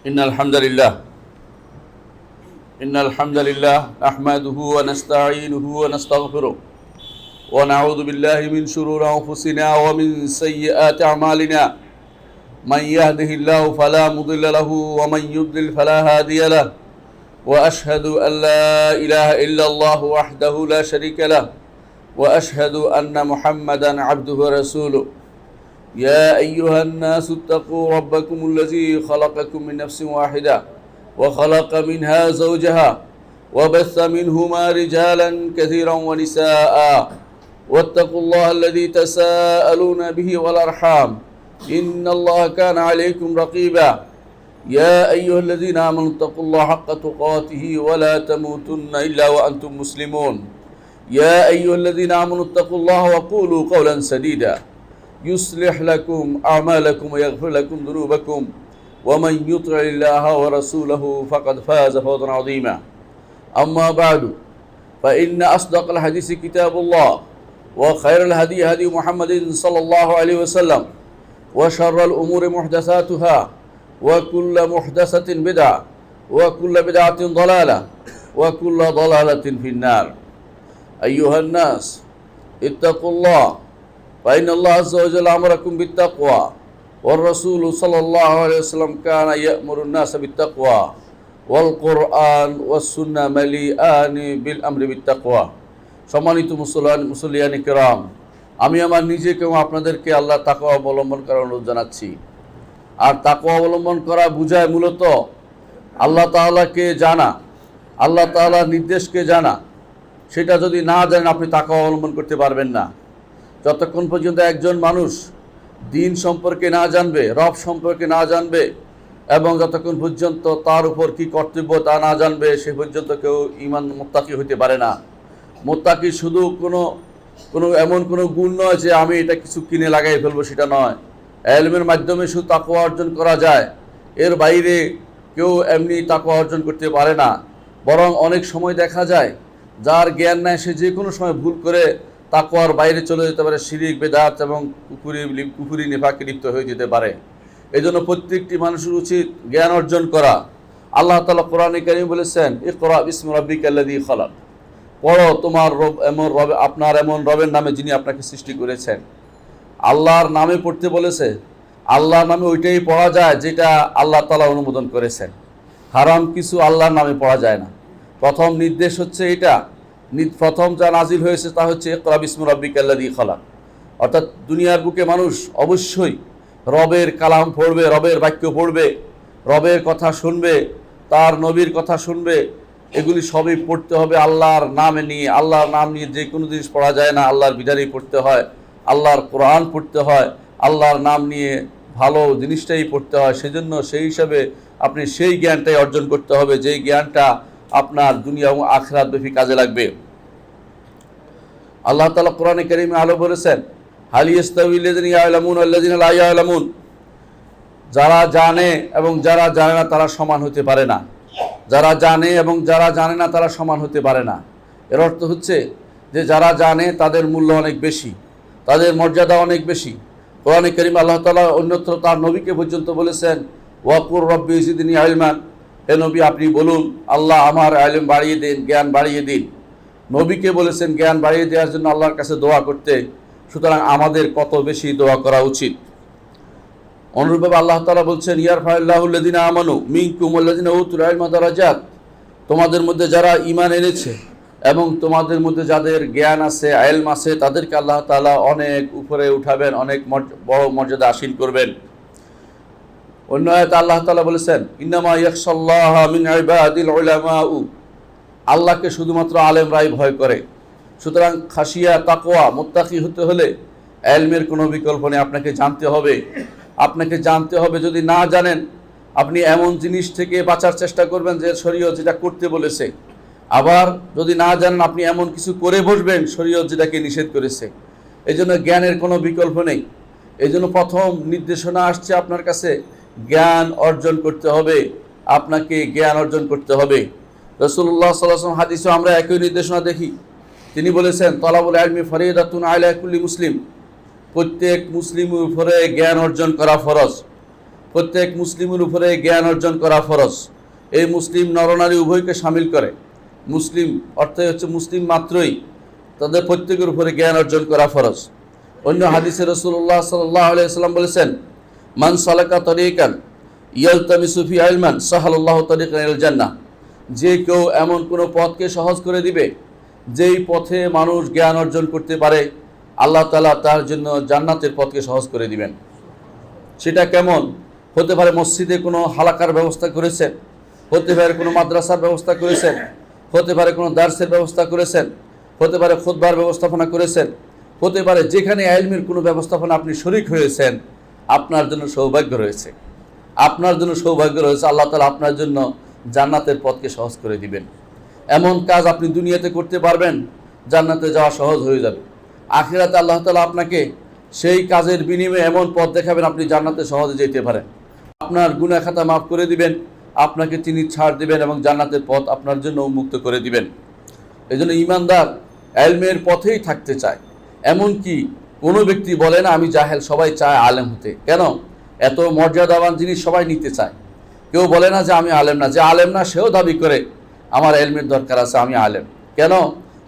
إن الحمد لله نحمده ونستعينه ونستغفره ونعوذ بالله من شرور أنفسنا ومن سيئات أعمالنا من يهده الله فلا مضل له ومن يضلل فلا هادي له وأشهد أن لا إله إلا الله وحده لا شريك له وأشهد أن محمدا عبده ورسوله يا أيها الناس اتقوا ربكم الذي خلقكم من نفس واحدة وخلق منها زوجها وبث منهما رجالا كثيرا ونساء واتقوا الله الذي تساءلون به والأرحام إن الله كان عليكم رقيبا يا أيها الذين آمنوا اتقوا الله حق تقاته ولا تموتن إلا وأنتم مسلمون يا أيها الذين آمنوا اتقوا الله وقولوا قولا سديدا يصلح لكم أعمالكم ويغفر لكم ذنوبكم ومن يطع الله ورسوله فقد فاز فوزا عظيما أما بعد فإن أصدق الحديث كتاب الله وخير الهدي هدي محمد صلى الله عليه وسلم وشر الأمور محدثاتها وكل محدثة بدعة وكل بدعة ضلالة وكل ضلالة في النار أيها الناس اتقوا الله فإن الله عز وجل أمركم بالتقوى والرسول صلى الله عليه وسلم كان يأمر الناس بالتقوى والقرآن والسنة مليئان بالأمر بالتقوى সম্মানিত মুসল্লিয়ান কিরাম, আমি আমার নিজেকে এবং আপনাদেরকে আল্লাহ তাকওয়া অবলম্বন করার অনুরোধ জানাচ্ছি। আর তাকওয়া অবলম্বন করা বোঝায় মূলত আল্লাহ তাআলাকে জানা, আল্লাহ তাআলার নির্দেশকে জানা। সেটা যদি না জানেন আপনি তাকওয়া অবলম্বন করতে পারবেন না। যতক্ষণ পর্যন্ত একজন মানুষ দিন সম্পর্কে না জানবে, রব সম্পর্কে না জানবে এবং যতক্ষণ পর্যন্ত তার উপর কি কর্তব্য তা না জানবে, সে পর্যন্ত কেউ ঈমান মুত্তাকি হতে পারে না। মুত্তাকি শুধু কোনো এমন কোনো গুণ নয় যে আমি এটা কিছু কিনে লাগাই ফেলবো, সেটা নয়। ইলমের মাধ্যমে শুধু তাকওয়া অর্জন করা যায়, এর বাইরে কেউ এমনি তাকওয়া অর্জন করতে পারে না। বরং অনেক সময় দেখা যায় যার জ্ঞান নাই সে যে কোনো সময় ভুল করে তাকওয়ার বাইরে চলে যেতে পারে, শিরিক বেদাত এবং কুফরি নিফাকে লিপ্ত হয়ে যেতে পারে। এজন্য প্রত্যেকটি মানুষের উচিত জ্ঞান অর্জন করা। আল্লাহ তাআলা কোরআনে কারীমে বলেছেন, ইকরা বিসমি রাব্বিকাল্লাযী খালাক, পড়ো তোমার রব এমন রব, আপনার এমন রবের নামে যিনি আপনাকে সৃষ্টি করেছেন। আল্লাহর নামে পড়তে বলেছে, আল্লাহর নামে ওইটাই পড়া যায় যেটা আল্লাহ তাআলা অনুমোদন করেছেন। হারাম কিছু আল্লাহর নামে পড়া যায় না। প্রথম নির্দেশ হচ্ছে এটা, প্রথম যা নাজিল হয়েছে তা হচ্ছে ইকরা বিসমি রাব্বিকাল্লাযী খালাক। অর্থাৎ দুনিয়ার বুকে মানুষ অবশ্যই রবের কালাম পড়বে, রবের বাক্য পড়বে, রবের কথা শুনবে, তার নবীর কথা শুনবে। এগুলি সবই পড়তে হবে আল্লাহর নামে নিয়ে। আল্লাহর নাম নিয়ে যে কোনো জিনিস পড়া যায় না, আল্লাহর বিধানই পড়তে হয়, আল্লাহর কোরআন পড়তে হয়, আল্লাহর নাম নিয়ে ভালো জিনিসটাই পড়তে হয়। সেজন্য সেই হিসাবে আপনি সেই জ্ঞানটাই অর্জন করতে হবে, যেই জ্ঞানটা আপনার দুনিয়া এবং আখিরাত ব্যাপী কাজে লাগবে। আল্লাহ তাআলা কোরআনে কারীমে আলো বলেছেন, হাল ইয়াস্তাউইল্লাযিনা ইয়ালামুন ওয়াল্লাযিনা লা ইয়ালামুন, যারা জানে এবং যারা জানে না তারা সমান হতে পারে না। যারা জানে এবং যারা জানে না তারা সমান হতে পারে না। এর অর্থ হচ্ছে যে যারা জানে তাদের মূল্য অনেক বেশি, তাদের মর্যাদা অনেক বেশি। কোরআনে কারীমে আল্লাহ তাআলা অন্যত্র তার নবীকে পর্যন্ত বলেছেন, ওয়াকুর রব্বি জিদনি ইলমান, হে নবী আপনি বলুন আল্লাহ আমার ইলম বাড়িয়ে দিন, জ্ঞান বাড়িয়ে দিন। নবীকে বলেছেন জ্ঞান বাড়িয়ে দেওয়ার জন্য আল্লাহর কাছে দোয়া করতে। সুতরাং আমাদের কত বেশি দোয়া করা উচিত। অনুরূপভাবে আল্লাহ তাআলা বলছেন, ইয়ারফাউল্লাহুল্লাযিনা আমানু মিনকুম ওয়াল্লাযিনা উতুল ইলমা দারাজাত, তোমাদের মধ্যে যারা ঈমান এনেছে এবং তোমাদের মধ্যে যাদের জ্ঞান আছে, ইলম আছে, তাদেরকে আল্লাহ তাআলা অনেক উপরে উঠাবেন, অনেক বড় মর্যাদা আসীন করবেন। অন্য আয়াতে আল্লাহ তাআলা বলেছেন, ইন্নামা ইয়াখশাল্লাহা মিন ইবাদিল উলামাউ, আল্লাহকে শুধুমাত্র আলেমরাই ভয় করে। সুতরাং খাশিয়া তাকওয়া মুত্তাকি হতে হলে ইলমের কোনো বিকল্প নেই, আপনাকে জানতে হবে। আপনাকে জানতে হবে। যদি না জানেন আপনি এমন জিনিস থেকে বাঁচার চেষ্টা করবেন যে শরীয়ত যেটা করতে বলেছে। আবার যদি না জানেন আপনি এমন কিছু করে বসবেন শরীয়ত যেটাকে নিষেধ করেছে। এই জন্য জ্ঞানের কোনো বিকল্প নেই। এই জন্য প্রথম নির্দেশনা আসছে আপনার কাছে, জ্ঞান অর্জন করতে হবে, আপনাকে জ্ঞান অর্জন করতে হবে। রাসূলুল্লাহ সাল্লাল্লাহু আলাইহি ওয়াসাল্লাম হাদিসে আমরা একই নির্দেশনা দেখি। তিনি বলেছেন, তালাবুল ইলমি ফরিদাতুন আলা কুল্লি মুসলিম, প্রত্যেক মুসলিমের উপরে জ্ঞান অর্জন করা ফরজ। প্রত্যেক মুসলিমের উপরে জ্ঞান অর্জন করা ফরজ। এই মুসলিম নরনারী উভয়কে শামিল করে। মুসলিম অর্থে হচ্ছে মুসলিম মাত্রই, তাদের প্রত্যেকের উপরে জ্ঞান অর্জন করা ফরজ। অন্য হাদিসে রাসূলুল্লাহ সাল্লাল্লাহু আলাইহি ওয়াসাল্লাম বলেছেন, মান সালাকা তরিকান ইয়ালতামিসু ফি ইলমান সাহালাল্লাহু তরিকান ইলাল জান্নাহ। যে কেউ এমন কোনো পথকে সহজ করে দিবে যেই পথে মানুষ জ্ঞান অর্জন করতে পারে, আল্লাহ তাআলা তার জন্য জান্নাতের পথকে সহজ করে দিবেন। সেটা কেমন হতে পারে? মসজিদে কোনো হালাকার ব্যবস্থা করেছেন, হতে পারে কোনো মাদ্রাসার ব্যবস্থা করেছেন, হতে পারে কোনো দার্সের ব্যবস্থা করেছেন, হতে পারে খুতবার ব্যবস্থাপনা করেছেন, হতে পারে যেখানে ইলমের কোনো ব্যবস্থাপনা আপনি শরীক হয়েছেন, আপনার জন্য সৌভাগ্য রয়েছে, আপনার জন্য সৌভাগ্য রয়েছে। আল্লাহ তাআলা আপনার জন্য জান্নাতের পথকে সহজ করে দিবেন। এমন কাজ আপনি দুনিয়াতে করতে পারবেন, জান্নাতে যাওয়া সহজ হয়ে যাবে। আখিরাতে আল্লাহ তাআলা আপনাকে সেই কাজের বিনিময়ে এমন পথ দেখাবেন, আপনি জান্নাতে সহজে যেতে পারেন। আপনার গুনাহ খাতা মাফ করে দিবেন, আপনাকে তিনি ছাড় দিবেন এবং জান্নাতের পথ আপনার জন্য উন্মুক্ত করে দিবেন। এই জন্য ঈমানদার ইলমের পথেই থাকতে চায়। এমনকি কোনো ব্যক্তি বলে না আমি জাহেল, সবাই চায় আলেম হতে। কেন? এত মর্যাদাবান জিনিস সবাই নিতে চায়। কেউ বলে না যে আমি আলেম না, যে আলেম না সেও দাবি করে আমার ইলমের দরকার আছে, আমি আলেম। কেন?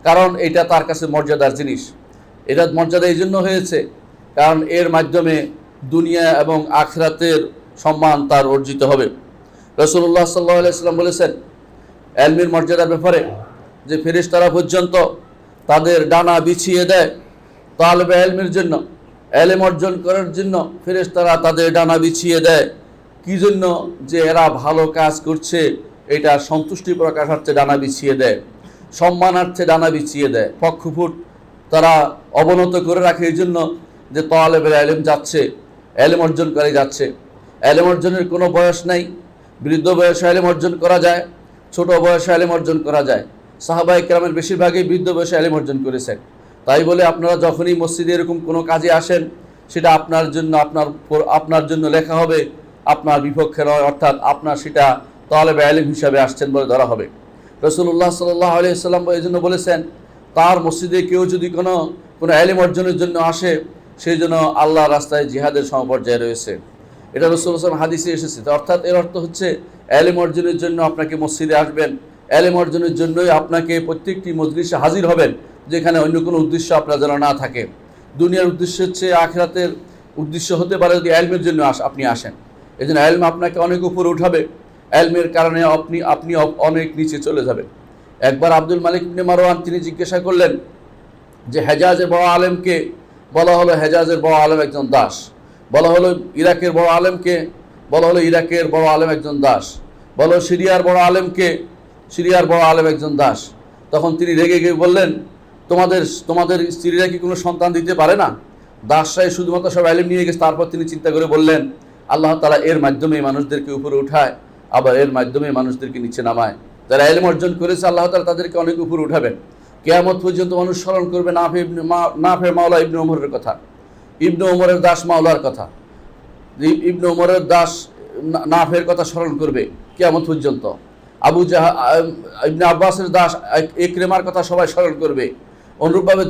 কারণ এটা তার কাছে মর্যাদার জিনিস। এটা মর্যাদা এই জন্য হয়েছে কারণ এর মাধ্যমে দুনিয়া এবং আখিরাতের সম্মান তার অর্জিত হবে। রাসূলুল্লাহ সাল্লাল্লাহু আলাইহি ওয়াসাল্লাম বলেছেন ইলমের মর্যাদার ব্যাপারে যে ফেরেশতারা পর্যন্ত তাদের ডানা বিছিয়ে দেয় তালেবে ইলমের জন্য, ইলম অর্জন করার জন্য ফেরেশতারা তাদের ডানা বিছিয়ে দেয়। কি জন্য? যে এরা ভালো কাজ করছে, এটা সন্তুষ্টি প্রকাশার্থে ডানা বিছিয়ে দেয়, সম্মানার্থে ডানা বিছিয়ে দেয়। পক্ষফুট তারা অবনত করে রাখে এই জন্য যে তালেবে ইলম যাচ্ছে, ইলম অর্জন করে যাচ্ছে। ইলম অর্জনের কোনো বয়স নাই। বৃদ্ধ বয়সে ইলম অর্জন করা যায়, ছোট বয়সে ইলম অর্জন করা যায়। সাহাবায়ে কেরামের বেশিরভাগই বৃদ্ধ বয়সে ইলম অর্জন করেছেন। তাই বলে আপনারা যখনই মসজিদে এরকম কোনো কাজে আসেন, সেটা আপনার জন্য লেখা হবে, আপনার বিপক্ষে নয়, অর্থাৎ আপনার সেটা তালেবে ইলম হিসাবে আসছেন বলে ধরা হবে। রাসূলুল্লাহ সাল্লাল্লাহু আলাইহি ওয়াসাল্লাম এই জন্য বলেছেন, তার মসজিদে কেউ যদি কোনো ইলম অর্জনের জন্য আসে, সেই জন্য আল্লাহর রাস্তায় জিহাদের সমপর্যায়ে রয়েছে। এটা রাসূলুল্লাহ সাল্লাল্লাহু আলাইহি ওয়াসাল্লাম হাদিসে এসেছে। অর্থাৎ এর অর্থ হচ্ছে ইলম অর্জনের জন্য আপনাকে মসজিদে আসবেন, ইলম অর্জনের জন্যই আপনাকে প্রত্যেকটি মজলিসে হাজির হবেন, যেখানে অন্য কোনো উদ্দেশ্য আপনার যেন না থাকে। দুনিয়ার উদ্দেশ্য হচ্ছে আখিরাতের উদ্দেশ্য হতে পারে যদি ইলমের জন্য আপনি আসেন। এই জন্য ইলম আপনাকে অনেক উপরে উঠাবে, ইলমের কারণে আপনি অনেক নিচে চলে যাবেন। একবার আব্দুল মালিক ইবনে মারওয়ান তিনি জিজ্ঞাসা করলেন যে হেজাজের বড় আলেমকে বলা হলো হেজাজের বড় আলেম একজন দাস, বলা হলো ইরাকের বড় আলেমকে বলা হলো ইরাকের বড় আলেম একজন দাস, বলো সিরিয়ার বড় আলেমকে সিরিয়ার বড় আলেম একজন দাস। তখন তিনি রেগে গিয়ে বললেন, তোমাদের স্ত্রীরা কি কোনো সন্তান দিতে পারে না? দাসরাই শুধুমাত্র সব ইলম নিয়ে গেছে। তারপর তিনি চিন্তা করে বললেন, আল্লাহ তাআলা এর মাধ্যমে মানুষদেরকে উপরে উঠায়, আবার এর মাধ্যমে মানুষদেরকে নিচে নামায়। যারা ইলম অর্জন করেছে আল্লাহ তাআলা তাদেরকে অনেক উপরে উঠাবেন। কিয়ামত পর্যন্ত মানুষ স্মরণ করবে নাফে মাওলা ইবনে ওমরের কথা, ইবনে ওমরের দাস মাওলার কথা, ইবনে ওমরের দাস নাফের কথা স্মরণ করবে কিয়ামত পর্যন্ত। ইবনে আব্বাসের দাস ইকরিমার কথা সবাই স্মরণ করবে। অনুরূপভাবে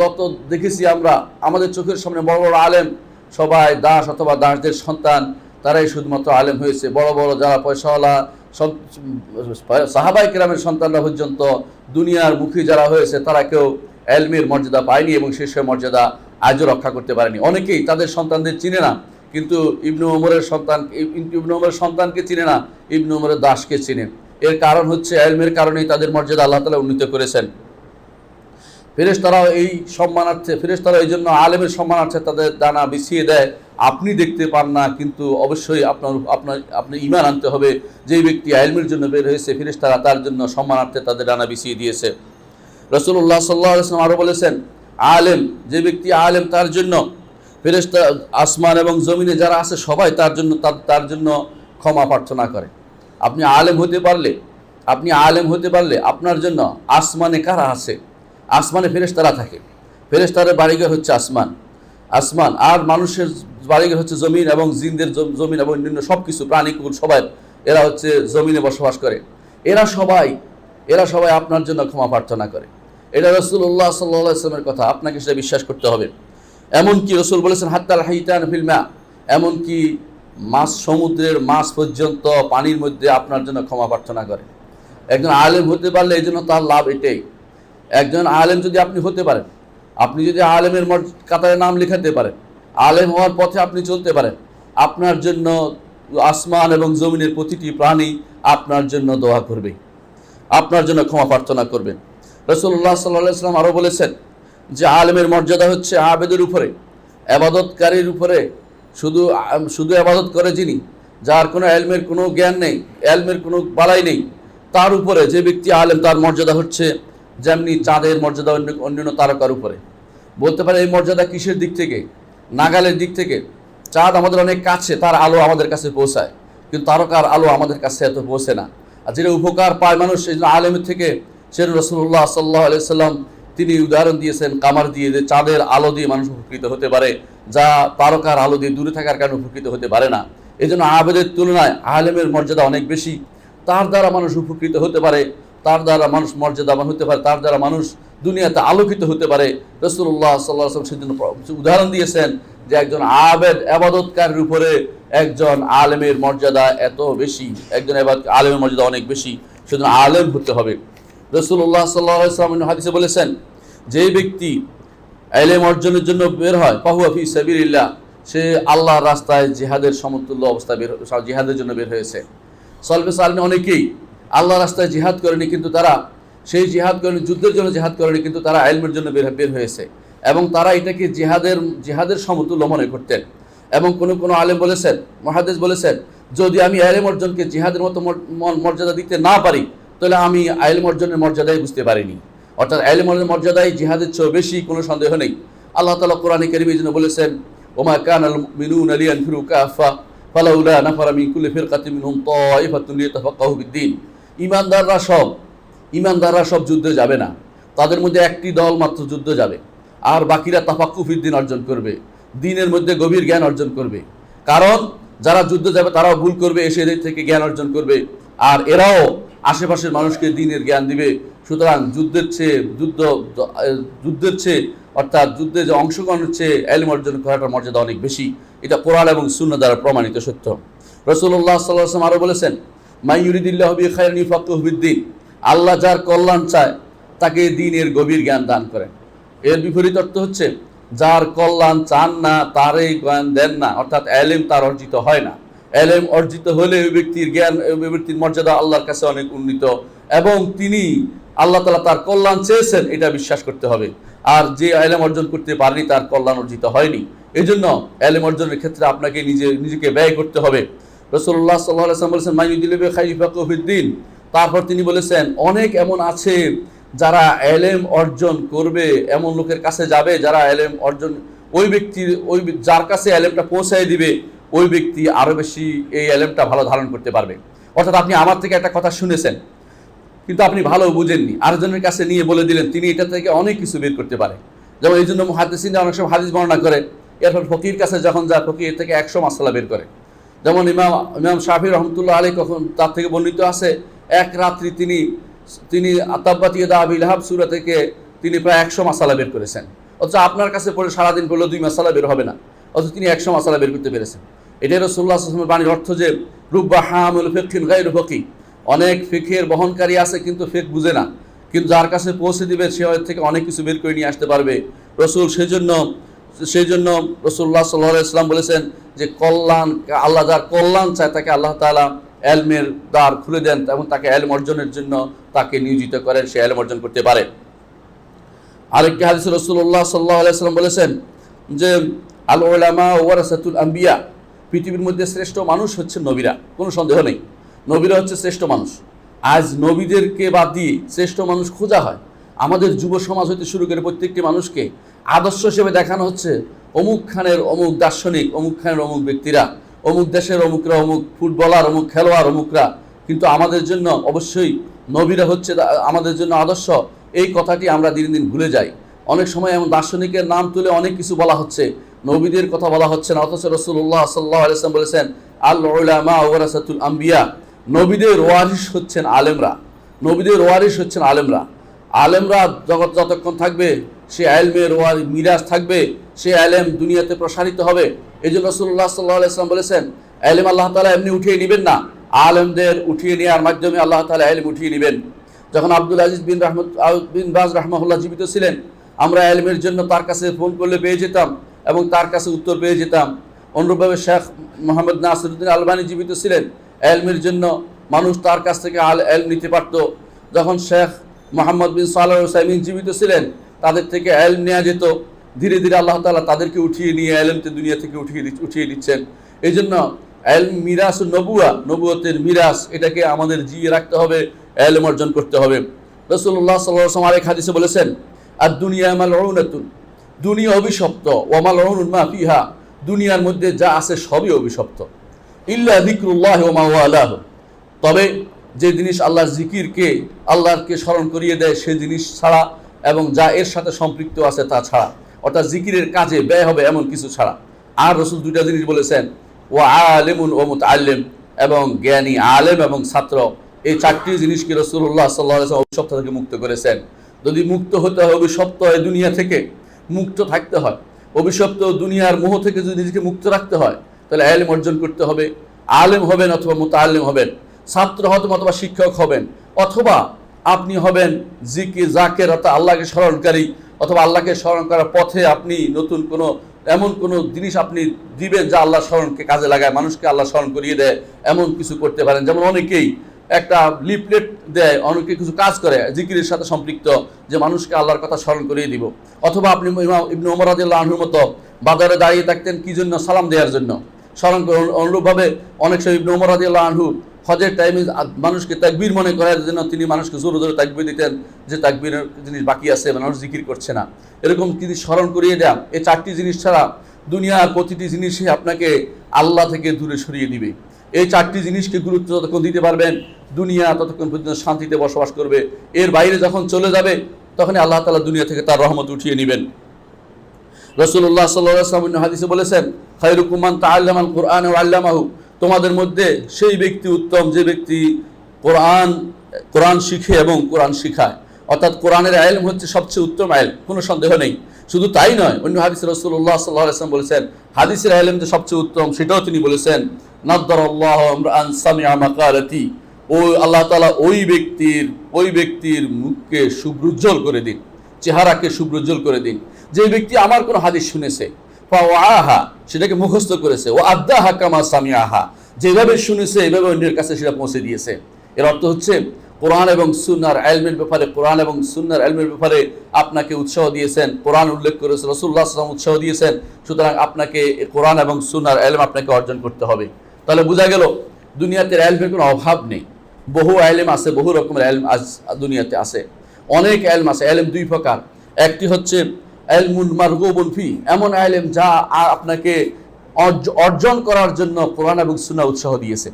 যত দেখেছি আমরা আমাদের চোখের সামনে বড় বড় আলেম সবাই দাস অথবা দাসদের সন্তান, তারাই শুধুমাত্র আলেম হয়েছে। বড় বড় যারা পয়সাওয়ালা সব সাহাবায়ে কেরামের সন্তানরা পর্যন্ত দুনিয়ার মুখী যারা হয়েছে, তারা কেউ ইলমের মর্যাদা পায়নি এবং সেই মর্যাদা আজও রক্ষা করতে পারেনি। অনেকেই তাদের সন্তানদের চিনে না, কিন্তু ইবনে ওমরের সন্তানকে চিনে না, ইবনে ওমরের দাসকে চিনে। এর কারণ হচ্ছে ইলমের কারণেই তাদের মর্যাদা আল্লাহ তাআলা উন্নীত করেছেন। ফেরেশতারাও এই সম্মানার্থে, ফেরেশতারা এই জন্য আলেমের সম্মানার্থে তাদের ডানা বিছিয়ে দেয়। আপনি দেখতে পান না, কিন্তু অবশ্যই আপনি ঈমান আনতে হবে। যেই ব্যক্তি ইলমের জন্য বের হয়েছে, ফেরেশতারা তার জন্য সম্মানার্থে তাদের ডানা বিছিয়ে দিয়েছে। রাসূলুল্লাহ সাল্লাল্লাহু আলাইহি ওয়াসাল্লাম আরও বলেছেন, আলেম, যে ব্যক্তি আলেম তার জন্য ফেরেশতা আসমান এবং জমিনে যারা আছে সবাই তার জন্য ক্ষমা প্রার্থনা করে। আপনি আলেম হতে পারলে আপনার জন্য আসমানে কারা আছে? আসমানে ফেরেশতারা থাকে। ফেরেশতাদের বাড়িঘর হচ্ছে আসমান, আর মানুষের বাড়িঘর হচ্ছে জমিন, এবং জিনদের জমিন এবং অন্যান্য সব কিছু প্রাণীকুল সবাই এরা হচ্ছে জমিনে বসবাস করে। এরা সবাই আপনার জন্য ক্ষমা প্রার্থনা করে। এটা রাসূলুল্লাহ সাল্লাল্লাহু আলাইহি ওয়াসাল্লামের কথা, আপনাকে সেটা বিশ্বাস করতে হবে। এমনকি রাসূল বলেছেন হাত্তাল হাইতান ফিল মা, এমনকি মাছ সমুদ্রের মাছ পর্যন্ত পানির মধ্যে আপনার জন্য ক্ষমা প্রার্থনা করে। একজন আলেম হতে পারলে এই জন্য তার লাভ এটাই। একজন আলেম যদি আপনি হতে পারেন, আপনি যদি আলেমের কাতারে নাম লেখাতে পারেন, আলেম হওয়ার পথে আপনি চলতে পারেন, আপনার জন্য আসমান এবং জমিনের প্রতিটি প্রাণী আপনার জন্য দোয়া করবে, আপনার জন্য ক্ষমা প্রার্থনা করবেন। রাসূলুল্লাহ সাল্লাল্লাহু আলাইহি ওয়াসাল্লাম আরও বলেছেন যে আলেমের মর্যাদা হচ্ছে আবেদের উপরে, এবাদতকারীর উপরে। শুধু শুধু এবাদত করে যিনি, যার কোনো এলমের কোনো জ্ঞান নেই, এলমের কোনো বালাই নেই, তার উপরে যে ব্যক্তি আলেম, তার মর্যাদা হচ্ছে যেমনি চাঁদের মর্যাদা অন্যান্য তারকার উপরে। বলতে পারে এই মর্যাদা কিসের দিক থেকে? নাগালের দিক থেকে। চাঁদ আমাদের অনেক কাছে, তার আলো আমাদের কাছে পৌঁছায়, কিন্তু তারকার আলো আমাদের কাছে এত পৌঁছে না। আর যেটা উপকার পায় মানুষ এই জন্য আলেমের থেকে, সেটা রাসূলুল্লাহ সাল্লাল্লাহু আলাইহি সাল্লাম তিনি উদাহরণ দিয়েছেন কামার দিয়ে, যে চাঁদের আলো দিয়ে মানুষ উপকৃত হতে পারে, যা তারকার আলো দিয়ে দূরে থাকার কারণে উপকৃত হতে পারে না। এই জন্য আবেদের তুলনায় আলেমের মর্যাদা অনেক বেশি। তার দ্বারা মানুষ উপকৃত হতে পারে, তার দ্বারা মানুষ মর্যাদাবান হতে পারে, তার দ্বারা মানুষ দুনিয়াতে আলোকিত হতে পারে। রাসূলুল্লাহ সাল্লাল্লাহু আলাইহি ওয়াসাল্লাম সেজন্য উদাহরণ দিয়েছেন যে একজন আবেদ ইবাদতকারীর উপরে একজন আলেমের মর্যাদা এত বেশি, একজন আলেমের মর্যাদা অনেক বেশি, সেজন্য আলেম হতে হবে। রাসূলুল্লাহ সাল্লাল্লাহু আলাইহি ওয়াসাল্লাম হাদিসে বলেছেন, যে ব্যক্তি ইলম অর্জনের জন্য বের হয় ফাহুয়া ফি সাবিলিল্লাহ, সে আল্লাহর রাস্তায় জিহাদের সমতুল্য অবস্থায় জিহাদের জন্য বের হয়েছে। সলফে সালেহিন অনেকেই আল্লাহর রাস্তায় জিহাদ করেনি, কিন্তু তারা সেই জিহাদ করেনি, যুদ্ধের জন্য জিহাদ করেনি, কিন্তু তারা ইলমের জন্য বের হয়েছে, এবং তারা এটাকে জিহাদের সমতুল্য মনে করতেন। এবং কোনো আলেম বলেছেন, মুহাদ্দিস বলেছেন, যদি আমি ইলম অর্জনকে জিহাদের মতো মর্যাদা দিতে না পারি, তাহলে আমি ইলম অর্জনের মর্যাদাই বুঝতে পারিনি। অর্থাৎ ইলমের মর্যাদাই জিহাদের চেয়ে বেশি, কোনো সন্দেহ নেই। আল্লাহ তাআলা কোরআনে কারীমে এই জন্য বলেছেন, ওমা কানাল মুমিনুনা লিয়ানফিরু কাফা ফালাউলা নাফারা মিন কুল্লি ফিরকাতিন মিনহুম তায়িফাতুন লিয়াতাফাক্কাহু বিদ্দীন। ঈমানদাররা সব যুদ্ধে যাবে না, তাদের মধ্যে একটি দল মাত্র যুদ্ধ যাবে, আর বাকিরা তাফাক্কুহ ফিদ্দীন অর্জন করবে, দ্বীনের মধ্যে গভীর জ্ঞান অর্জন করবে। কারণ যারা যুদ্ধে যাবে তারাও ভুল করবে, এসে এদের থেকে জ্ঞান অর্জন করবে, আর এরাও আশেপাশের মানুষকে দ্বীনের জ্ঞান দিবে। সুতরাং যুদ্ধের চেয়ে অর্থাৎ যুদ্ধে যে অংশগ্রহণের চেয়ে ইলম অর্জন করাটার মর্যাদা অনেক বেশি। এটা কোরআন এবং সুন্নাহ দ্বারা প্রমাণিত সত্য। রাসূলুল্লাহ সাল্লাল্লাহু আলাইহি ওয়াসাল্লাম আরও বলেছেন, মাই ইউরিদিল্লাহু বিহি খায়রান ইউফাক্কিহু ফিদ্দীন, আল্লাহ যার কল্যাণ চায় তাকে দ্বীনের গভীর জ্ঞান দান করেন। এর বিপরীত অর্থ হচ্ছে, যার কল্যাণ চান না তারই জ্ঞান দেন না, অর্থাৎ ইলম তার অর্জিত হয় না। ইলম অর্জিত হলে ওই ব্যক্তির জ্ঞান, ওই ব্যক্তির মর্যাদা আল্লাহর কাছে অনেক উন্নীত, এবং তিনি আল্লাহ তাআলা তার কল্যাণ চেয়েছেন এটা বিশ্বাস করতে হবে। আর যে ইলম অর্জন করতে পারেনি তার কল্যাণ অর্জিত হয়নি। এই জন্য ইলম অর্জনের ক্ষেত্রে আপনাকে নিজেকে ব্যয় করতে হবে। রাসূলুল্লাহ সাল্লাল্লাহু আলাইহি ওয়াসাল্লাম বলেছেন, মাই ইউরিদিল্লাহু বিহি খায়রান ইউফাক্কিহু ফিদ্দীন। তারপর তিনি বলেছেন, অনেক এমন আছে যারা ইলম অর্জন করবে, এমন লোকের কাছে যাবে যারা ইলম অর্জন, যার কাছে ইলমটা পৌঁছায় দিবে, ওই ব্যক্তি আরও বেশি এই ইলমটা ভালো ধারণ করতে পারবে। অর্থাৎ আপনি আমার থেকে একটা কথা শুনেছেন, কিন্তু আপনি ভালো বুঝেননি, আরেকজনের কাছে নিয়ে বলে দিলেন, তিনি এটা থেকে অনেক কিছু বের করতে পারে। যেমন এই জন্য মুহাদ্দিসিনরা অনেক সময় হাদিস বর্ণনা করে, এরপর ফকির কাছে যখন যায়, ফকির থেকে 100 মাসআলা বের করে। যেমন ইমাম শাফি রহমতুল্লাহ আলাইহি, কখন তার থেকে বর্ণিত আছে, এক রাত্রি তিনি তাব্বাত ইয়াদা আবি লাহাব সূরা থেকে তিনি প্রায় 100 মাসআলা বের করেছেন। অথচ আপনার কাছে পড়ে সারাদিন পড়লে 2 মাসআলা বের হবে না, অথচ তিনি 100 মাসআলা বের করতে পেরেছেন। এটাই রাসূলুল্লাহ সাল্লাল্লাহু আলাইহি ওয়াসাল্লামের বাণীর অর্থ যে, রুব্বা হামিল ফিকহিন গায়রু ফাকিহ, অনেক ফিকহের বহনকারী আছে কিন্তু ফিকহ বুঝে না, কিন্তু যার কাছে পৌঁছে দিবে সে এর থেকে অনেক কিছু বের করে নিয়ে আসতে পারবে। সেই জন্য রাসূলুল্লাহ সাল্লাল্লাহু আলাইহি ওয়াসাল্লাম বলেছেন যে, আল্লাহ যার কল্যাণ চায় তাকে আল্লাহ তাআলা ইলমের দ্বার খুলে দেন, এবং তাকে ইলম অর্জনের জন্য তাকে নিয়োজিত করেন, সে ইলম অর্জন করতে পারে। আরেকটি হাদিসে রাসূলুল্লাহ সাল্লাল্লাহু আলাইহি ওয়াসাল্লাম বলেছেন যে, আল উলামা ওয়ারাসাতুল আম্বিয়া, পৃথিবীর মধ্যে শ্রেষ্ঠ মানুষ হচ্ছে নবীরা, কোনো সন্দেহ নেই, নবীরা হচ্ছে শ্রেষ্ঠ মানুষ। আজ নবীদেরকে বাদ দিয়ে শ্রেষ্ঠ মানুষ খোঁজা হয়। আমাদের যুব সমাজ হতে শুরু করে প্রত্যেকটি মানুষকে আদর্শ হিসেবে দেখানো হচ্ছে, অমুক খানের অমুক দার্শনিক, অমুক খানের অমুক ব্যক্তিরা, অমুক দেশের অমুকরা, অমুক ফুটবলার, অমুক খেলোয়াড়, অমুকরা। কিন্তু আমাদের জন্য অবশ্যই নবীরা হচ্ছে আমাদের জন্য আদর্শ। এই কথাটি আমরা দিন দিন ভুলে যাই। অনেক সময় এমন দার্শনিকের নাম তুলে অনেক কিছু বলা হচ্ছে, নবীদের কথা বলা হচ্ছে না। অথচ রাসূলুল্লাহ সাল্লাল্লাহু আলাইহি ওয়াসাল্লাম বলেছেন, আল উলামা ওয়ারাসাতুল আম্বিয়া, নবীদের ওয়ারিস হচ্ছেন আলেমরা, নবীদের ওয়ারিস হচ্ছেন আলেমরা। আলেমরা যতক্ষণ থাকবে সে ইলমের মিরাজ থাকবে, সে ইলম দুনিয়াতে প্রসারিত হবে। এই জন্য রাসূলুল্লাহ সাল্লাল্লাহু আলাইহি ওয়াসাল্লাম বলেছেন, এলেম আল্লাহ তাআলা এমনি উঠিয়ে নেবেন না, আলেমদের উঠিয়ে নেওয়ার মাধ্যমে আল্লাহ তাআলা এলেম উঠিয়ে নেবেন। যখন আব্দুল আজিজ বিন বাজ রাহমাহুল্লাহ জীবিত ছিলেন, আমরা এলমের জন্য তার কাছে ফোন করলে পেয়ে যেতাম এবং তার কাছে উত্তর পেয়ে যেতাম। অনুরূপভাবে শেখ মোহাম্মদ নাসিরউদ্দিন আলবানী জীবিত ছিলেন, এলমের জন্য মানুষ তার কাছ থেকে এলম নিতে পারত। যখন শেখ মোহাম্মদ বিন সালেহ আল উসাইমিন জীবিত ছিলেন, তাদের থেকে এলম নেওয়া যেত। ধীরে ধীরে আল্লাহ তাআলা তাদেরকে উঠিয়ে নিয়ে এলমকে দুনিয়া থেকে উঠিয়ে দিচ্ছেন। এই জন্য এলম মিরাস নবুয়া, নবুয়তের মিরাস, এটাকে আমাদের জিয়ে রাখতে হবে, এলম অর্জন করতে হবে। রাসূলুল্লাহ সাল্লাল্লাহু আলাইহি ওয়াসাল্লাম আরেক হাদিসে বলেছেন, আর দুনিয়া মালউনাতুন, দুনিয়া অভিশপ্ত, ওয়া মালউনুন মা ফিহা, দুনিয়ার মধ্যে যা আছে সবই অভিশপ্ত, ইল্লা যিকরুল্লাহি ওয়া মা ওয়ালাহু, তবে যে জিনিস আল্লাহর জিকিরকে, আল্লাহকে স্মরণ করিয়ে দেয় সে জিনিস ছাড়া এবং যা এর সাথে সম্পৃক্ত আছে তা ছাড়া, অর্থাৎ জিকিরের কাজে ব্যয় হবে এমন কিছু ছাড়া। আর রাসূল দুইটা জিনিস বলেছেন, ওয়া আলিমুন ওয়া মুতাআল্লিম, এবং জ্ঞানী আলেম এবং ছাত্র, এই চারটি জিনিসকে রাসূলুল্লাহ সাল্লাল্লাহু আলাইহি ওয়াসাল্লাম অভিশপ্ত থেকে মুক্ত করেছেন। যদি মুক্ত হতে হয়, অভিশপ্ত এই দুনিয়া থেকে মুক্ত থাকতে হয়, অভিশপ্ত দুনিয়ার মোহ থেকে যদি নিজেকে মুক্ত রাখতে হয়, তাহলে ইলম অর্জন করতে হবে। আলেম হবেন অথবা মুতাআল্লিম হবেন, ছাত্র হবেন অথবা শিক্ষক হবেন, অথবা আপনি হবেন জাকের, অর্থাৎ আল্লাহকে স্মরণকারী, অথবা আল্লাহকে স্মরণ করার পথে আপনি নতুন কোনো এমন কোনো জিনিস আপনি দিবেন যা আল্লাহ স্মরণকে কাজে লাগায়, মানুষকে আল্লাহ স্মরণ করিয়ে দেয়, এমন কিছু করতে পারেন। যেমন অনেকেই একটা লিফলেট দেয়, অনেকে কিছু কাজ করে জিকিরের সাথে সম্পৃক্ত, যে মানুষকে আল্লাহর কথা স্মরণ করিয়ে দিব। অথবা আপনি ইবনে ওমর রাদিয়াল্লাহু আনহুর মতো বাজারে দাঁড়িয়ে থাকতেন কি জন্য? সালাম দেওয়ার জন্য, স্মরণ করে। অনুরূপভাবে অনেক সময় ইবনে ওমর রাদিয়াল্লাহু আনহু হজের টাইমে মানুষকে তাকবীর মনে করার জন্য তিনি মানুষকে জোরে জোরে তাকবীর দিতেন, যে তাকবীরের জিনিস বাকি আছে, মানুষ জিকির করছে না, এরকম তিনি স্মরণ করিয়ে দেন। এই চারটি জিনিস ছাড়া দুনিয়ার প্রতিটি জিনিসই আপনাকে আল্লাহ থেকে দূরে সরিয়ে দিবে। এই চারটি জিনিসকে গুরুত্ব যতক্ষণ দিতে পারবেন, দুনিয়া ততক্ষণ পর্যন্ত শান্তিতে বসবাস করবে। এর বাইরে যখন চলে যাবে, তখনই আল্লাহ তাআলা দুনিয়া থেকে তার রহমত উঠিয়ে নেবেন। রাসূলুল্লাহ সাল্লাল্লাহু আলাইহি ওয়াসাল্লাম হাদিসে বলেছেন, খায়রুকুম মান তাআল্লামাল কুরআন ওয়া আল্লামাহু, তোমাদের মধ্যে সেই ব্যক্তি উত্তম যে ব্যক্তি কোরআন শিখে এবং কোরআন শিখায়। অর্থাৎ কোরআনের ইলম হচ্ছে সবচেয়ে উত্তম ইলম, কোনো সন্দেহ নেই। শুধু তাই নয়, অন্য হাদিসে রাসূলুল্লাহ সাল্লাল্লাহু আলাইহি ওয়াসাল্লাম বলেছেন, হাদিসের ইলম যে সবচেয়ে উত্তম সেটাও তিনি বলেছেন, নাদ্দারাল্লাহু আমরান সামিআ মাকালাতি, ও আল্লাহ তাআলা ওই ব্যক্তির মুখকে শুভ্রোজ্জ্বল করে দিন, চেহারাকে শুভ্রোজ্জ্বল করে দিন, যে ব্যক্তি আমার কোনো হাদিস শুনেছে, ফাওয়াহা, সেটাকে মুখস্থ করেছে, ও আদ্দাহা কামা সামিআহা, যেভাবে শুনেছে এভাবে অন্যের কাছে সেটা পৌঁছে দিয়েছে। এর অর্থ হচ্ছে কোরআন এবং সুন্নাহর ইলমের ব্যাপারে, কোরআন এবং সুন্নাহর ইলমের ব্যাপারে আপনাকে উৎসাহ দিয়েছেন, কোরআন উল্লেখ করেছে, রাসূলুল্লাহ সাল্লাল্লাহু আলাইহি ওয়াসাল্লাম উৎসাহ দিয়েছেন। সুতরাং আপনাকে কোরআন এবং সুন্নাহর ইলম আপনাকে অর্জন করতে হবে। তাহলে বোঝা গেল দুনিয়াতে ইলমের কোনো অভাব নেই, বহু ইলম আছে, বহু রকমের ইলম আজ দুনিয়াতে আছে, অনেক ইলম আছে। ইলম দুই প্রকার, একটি হচ্ছে ইলমুন মারগুবুন ফি, এমন ইলম যা আপনাকে অর্জন করার জন্য কোরআন এবং সুন্নাহ উৎসাহ দিয়েছে।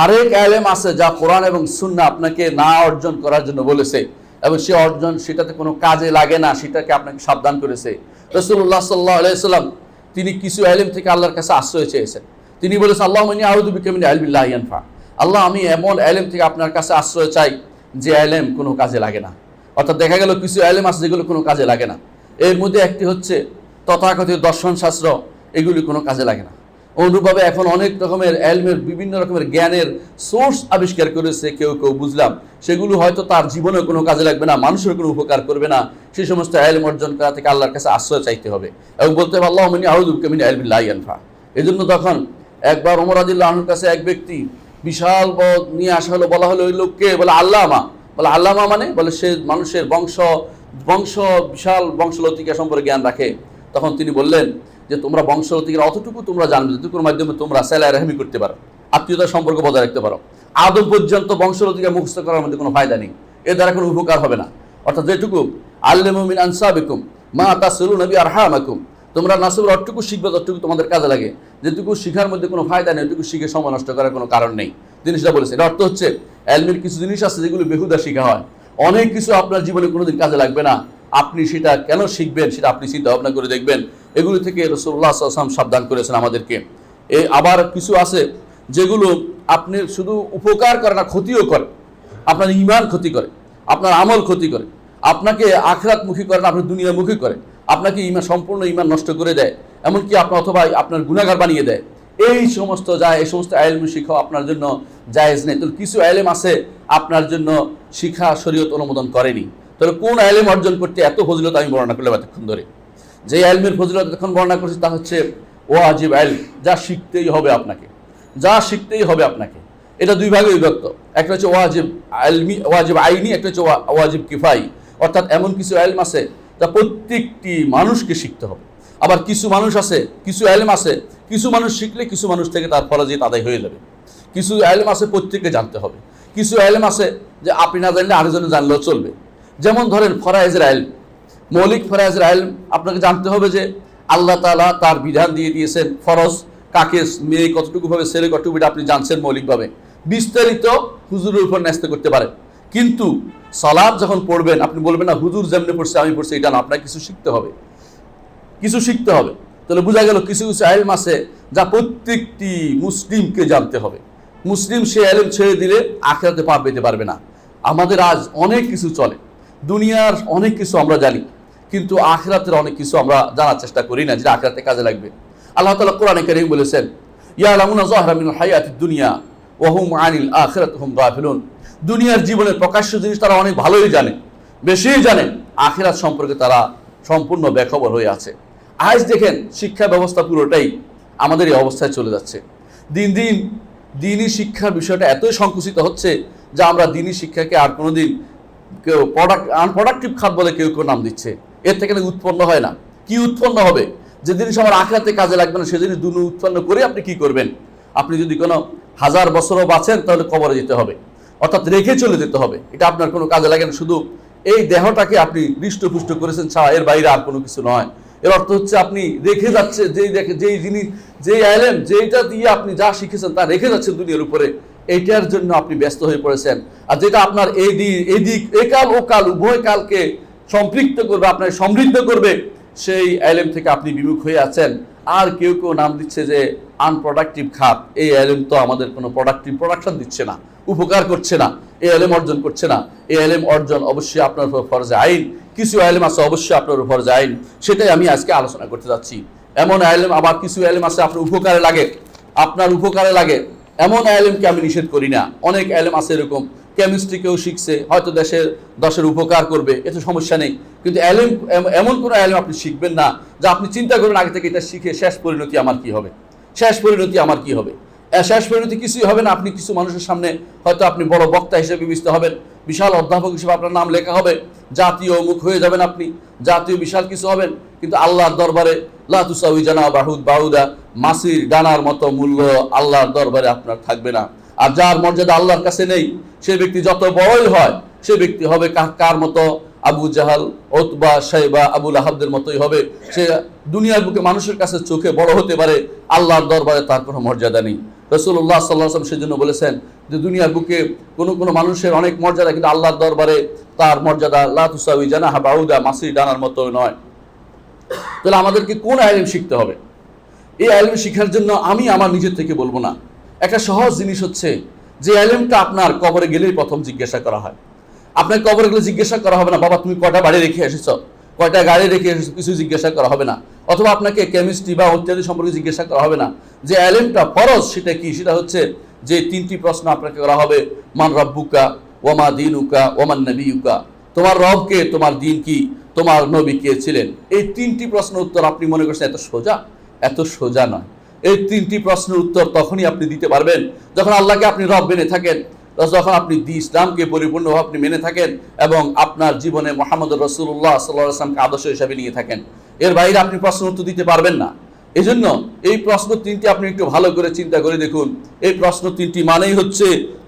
আরেক ইলম আছে যা কোরআন এবং সুন্নাহ আপনাকে না অর্জন করার জন্য বলেছে, এবং সে অর্জন সেটাতে কোনো কাজে লাগে না, সেটাকে আপনাকে সাবধান করেছে। রাসূলুল্লাহ সাল্লাল্লাহু আলাইহি ওয়াসাল্লাম তিনি কিছু ইলম থেকে আল্লাহর কাছে আশ্রয় চেয়েছেন। তিনি বলেছেন, আল্লাহুম্মা ইন্নী আউযু বিকা মিন ইলমিন লা ইয়ানফা, আল্লাহ আমি এমন ইলম থেকে আপনার কাছে আশ্রয় চাই যে ইলম কোনো কাজে লাগে না। অর্থাৎ দেখা গেল কিছু ইলম আছে যেগুলো কোনো কাজে লাগে না। এর মধ্যে একটি হচ্ছে তথাকথিত দর্শন শাস্ত্র, এগুলি কোনো কাজে লাগে না। অনুরূপভাবে এখন অনেক রকমের ইলমের, বিভিন্ন রকমের জ্ঞানের সোর্স আবিষ্কার করেছে কেউ কেউ, বুঝলাম সেগুলো হয়তো তার জীবনে কোনো কাজে লাগবে না, মানুষের কোনো উপকার করবে না। সেই সমস্ত ইলম অর্জন করা থেকে আল্লাহর কাছে আশ্রয় চাইতে হবে এবং বলতে হবে, আল্লাহুম্মা ইন্নী আউযু বিকা মিন ইলমিন লা ইয়ানফা। এজন্য তখন একবার ওমর রাদিয়াল্লাহু আনহুর কাছে এক ব্যক্তি বিশাল বদ নিয়ে আসা হলো, বলা হলো ওই লোককে, বলে আল্লামা। বলে আল্লামা মানে? বলে সে মানুষের বংশ বিশাল বংশলতিকা সম্পর্কে জ্ঞান রাখে। তখন তিনি বললেন যে তোমরা বংশলতিকার অতটুকু তোমরা জানবে যেটুকুর মাধ্যমে তোমরা সালাহ রাহমি করতে পারো, আত্মীয়তার সম্পর্ক বজায় রাখতে পারো। আদম পর্যন্ত বংশলতিকা মুখস্থ করার মধ্যে কোনো ফায়দা নেই, এর দ্বারা কোনো উপকার হবে না। অর্থাৎ যেটুকু আল্লিমু মিন আনসাবিকুম মা তাসিলুনা বি আরহামাকুম, তোমরা নাসবের অটুকু শিখবে, ততটুকু তোমাদের কাজে লাগে। যেটুকু শিখার মধ্যে কোনো ফায়দা নেই, ওইটুকু শিখে সময় নষ্ট করার কোনো কারণ নেই। জিনিসটা বলেছে, এর অর্থ হচ্ছে ইলমের কিছু জিনিস আছে যেগুলো বেহুদা শেখা হয়, অনেক কিছু আপনার জীবনে কোনোদিন কাজে লাগবে না। আপনি সেটা কেন শিখবেন সেটা আপনি চিন্তা ভাবনা করে দেখবেন। এগুলি থেকে রাসূলুল্লাহ সাল্লাল্লাহু আলাইহি ওয়াসাল্লাম সাবধান করেছেন আমাদেরকে। আবার কিছু আছে যেগুলো আপনি শুধু উপকার করে না, ক্ষতিও করে, আপনার ঈমান ক্ষতি করে, আপনার আমল ক্ষতি করে, আপনাকে আখিরাতমুখী করে না, আপনার দুনিয়ামুখী করে, আপনাকে সম্পূর্ণ ঈমান নষ্ট করে দেয়, এমনকি অথবা আপনার গুনাহগার বানিয়ে দেয়। এই সমস্ত ইলম শিখা আপনার জন্য জায়েজ নেই। তাহলে কিছু ইলম আছে আপনার জন্য শিখা শরীয়ত অনুমোদন করেনি। তাহলে কোন ইলম অর্জন করতে এত ফজিলত আমি বর্ণনা করলাম এতক্ষণ ধরে। যে ইলমের ফজিলত এতক্ষণ বর্ণনা করছি তা হচ্ছে ওয়াজিব ইলম, যা শিখতেই হবে আপনাকে, যা শিখতেই হবে আপনাকে। এটা দুই ভাগে বিভক্ত, একটা হচ্ছে ওয়াজিব ইলমি, ওয়াজিব আইনি, একটা হচ্ছে ওয়াজিব কিফাই। অর্থাৎ এমন কিছু ইলম আছে যা প্রত্যেকটি মানুষকে শিখতে হবে। আবার কিছু মানুষ আছে, কিছু ইলম আছে, কিছু মানুষ শিখলে কিছু মানুষ থেকে তার ফরজিয়ত আদায় হয়ে যাবে। কিছু ইলম আছে প্রত্যেককে জানতে হবে। কিছু ইলম আছে যে আপনি না জানলে আরেকজনে জানলেও চলবে। যেমন ধরেন ফরায়েজের ইলম, মৌলিক ফরায়েজের ইলম আপনাকে জানতে হবে যে আল্লাহ তাআলা তার বিধান দিয়ে দিয়েছেন, ফরজ কাকে মেয়ে কতটুকু ভাবে, ছেলে কতটুকু, আপনি জানছেন মৌলিকভাবে, বিস্তারিত হুজুরের উপর ন্যস্ত করতে পারেন। কিন্তু সালাত যখন পড়বেন আপনি বলবেন না হুজুর যেমনি পড়ছে আমি পড়ছি, এটা না, আপনাকে কিছু শিখতে হবে, কিছু শিখতে হবে। তাহলে বোঝা গেল কিছু কিছু ইলম আছে যা প্রত্যেকটি মুসলিমকে জানতে হবে। মুসলিম সে ইলম ছেড়ে দিলে আখিরাতে পা পেতে পারবে না। আমাদের আজ অনেক কিছু চলে, দুনিয়ার অনেক কিছু আমরা জানি, কিন্তু আখিরাতের অনেক কিছু আমরা জানার চেষ্টা করি না, যেটা আখিরাতে কাজে লাগবে। আল্লাহ তাআলা কোরআনে কারীম বলেছেন, ইয়ালামুনা যাহরা মিনাল হায়াতিদ দুনিয়া ওয়া হুম আনিল আখিরাতি হুম গাফিলুন। দুনিয়ার জীবনের প্রকাশ্য জিনিস তারা অনেক ভালোই জানে, বেশিই জানে, আখিরাত সম্পর্কে তারা সম্পূর্ণ বেখবর হয়ে আছে। আজ দেখেন শিক্ষা ব্যবস্থা পুরোটাই আমাদের এই অবস্থায় চলে যাচ্ছে। দিন দিন দিনই শিক্ষার বিষয়টা এতই সংকুচিত হচ্ছে যে আমরা দিনই শিক্ষাকে আর কোনোদিন কেউ আনপ্রোডাক্টিভ খাত বলে কেউ কেউ নাম দিচ্ছে। এর থেকে উৎপন্ন হয় না। কি উৎপন্ন হবে? যে জিনিস আমার আখিরাতে কাজে লাগবে না, সে জিনিস দুনিয়া উৎপন্ন করে আপনি কি করবেন? আপনি যদি কোনো 1000 বছরও বাঁচেন তাহলে কবরে যেতে হবে, অর্থাৎ রেখে চলে যেতে হবে। এটা আপনার কোনো কাজে লাগে না, শুধু এই দেহটাকে আপনি হৃষ্টপুষ্ট করেছেন ছাড়া এর বাইরে আর কোনো কিছু নয়। এর অর্থ হচ্ছে আপনি রেখে যাচ্ছে যেই জিনিস, যেই ইলম, যেইটা দিয়ে আপনি যা শিখেছেন তা রেখে যাচ্ছেন দুনিয়ার উপরে, এইটার জন্য আপনি ব্যস্ত হয়ে পড়েছেন। আর যেটা আপনার এই দিক একাল ও কাল উভয় কালকে সম্পৃক্ত করবে, আপনার সমৃদ্ধ করবে, সেই ইলম থেকে আপনি বিমুখ হয়ে আছেন। আর কেউ কেউ নাম দিচ্ছে যে আনপ্রোডাক্টিভ খাত। এই ইলম তো আমাদের কোনো প্রোডাকশন দিচ্ছে না, উপকার করছে না, এই ইলম অর্জন করছে না। এই ইলম অর্জন অবশ্যই আপনার উপর ফরজে আইন। কিছু ইলম আছে অবশ্যই আপনার উপর ফরজে আইন, সেটাই আমি আজকে আলোচনা করতে যাচ্ছি। এমন ইলম, আবার কিছু ইলম আছে আপনার উপকারে লাগে, আপনার উপকারে লাগে, এমন ইলমকে আমি নিষেধ করি না। অনেক ইলম আছে এরকম, কেমিস্ট্রি কেউ শিখছে, হয়তো দেশের উপকার করবে, এতে সমস্যা নেই। কিন্তু ইলম, এমন কোনো ইলম আপনি শিখবেন না যা আপনি চিন্তা করবেন আগে থেকে এটা শিখে শেষ পরিণতি আমার কি হবে, শেষ পরিণতি আমার কি হবে। শেষ পরিণতি কিছুই হবে না। আপনি কিছু মানুষের সামনে হয়তো আপনি বড় বক্তা হিসেবে বিবেচিত হবেন, বিশাল অধ্যাপক হিসেবে আপনার নাম লেখা হবে, জাতীয় মুখ হয়ে যাবেন, আপনি জাতীয় বিশাল কিছু হবেন, কিন্তু আল্লাহর দরবারে লা তুসাউই জানাহা বাউদা, মাছির ডানার মতো মূল্য আল্লাহর দরবারে আপনার থাকবে না। আর যার মর্যাদা আল্লাহর কাছে নেই, সে ব্যক্তি যত বড়ই হয়, সে ব্যক্তি হবে কার মতো? আবু জাহাল, উতবা, শাইবা, আবু লাহাবদের মতোই হবে। সে দুনিয়ার বুকে মানুষের কাছে চোখে বড় হতে পারে, আল্লাহর দরবারে তার কোনো মর্যাদা নেই। রাসূলুল্লাহ সাল্লাল্লাহু আলাইহি ওয়াসাল্লাম সেজন্য বলেছেন যে দুনিয়ার বুকে কোনো মানুষের অনেক মর্যাদা, কিন্তু আল্লাহর দরবারে তার মর্যাদা লা তুসাউই জানাহা বাউদা, মাছির ডানার মতো নয়। তাহলে আমাদেরকে কোন ইলম শিখতে হবে? এই ইলম শিখার জন্য আমি আমার নিজের থেকে বলবো না। একটা সহজ জিনিস হচ্ছে যে ইলমটা আপনার কবরে গেলেই প্রথম জিজ্ঞাসা করা হয়। আপনার কবরে গেলে জিজ্ঞাসা করা হবে না বাবা তুমি কয়টা বাড়ি রেখে এসেছো, কয়টা গাড়ি রেখে এসেছো, কিছু জিজ্ঞাসা করা হবে না। অথবা আপনাকে কেমিস্ট্রি বা ইত্যাদি সম্পর্কে জিজ্ঞাসা করা হবে না। যে ইলমটা ফরজ সেটা কি? সেটা হচ্ছে যে 3টি প্রশ্ন আপনাকে করা হবে। মান রাব্বুকা ওয়া মা দীনুকা ওয়া মান নবিয়ুকা। তোমার রব কে, তোমার দিন কি, তোমার নবী কে ছিলেন? এই 3টি প্রশ্নের উত্তর আপনি মনে করছেন এত সোজা? এত সোজা নয়। এই 3টি প্রশ্নের উত্তর তখনই আপনি দিতে পারবেন যখন আল্লাহকে আপনি রব মেনে থাকেন, যখন আপনি ইসলামকে পরিপূর্ণভাবে আপনি মেনে থাকেন এবং আপনার জীবনে মুহাম্মদ রাসূলুল্লাহ সাল্লাল্লাহু আলাইহি ওয়াসাল্লামকে আদর্শ হিসেবে নিয়ে থাকেন। এর বাইরে আপনি প্রশ্ন উত্তর দিতে পারবেন না। এজন্য এই প্রশ্ন 3টি আপনি একটু ভালো করে চিন্তা করে দেখুন। এই প্রশ্ন 3টি মানেই হচ্ছে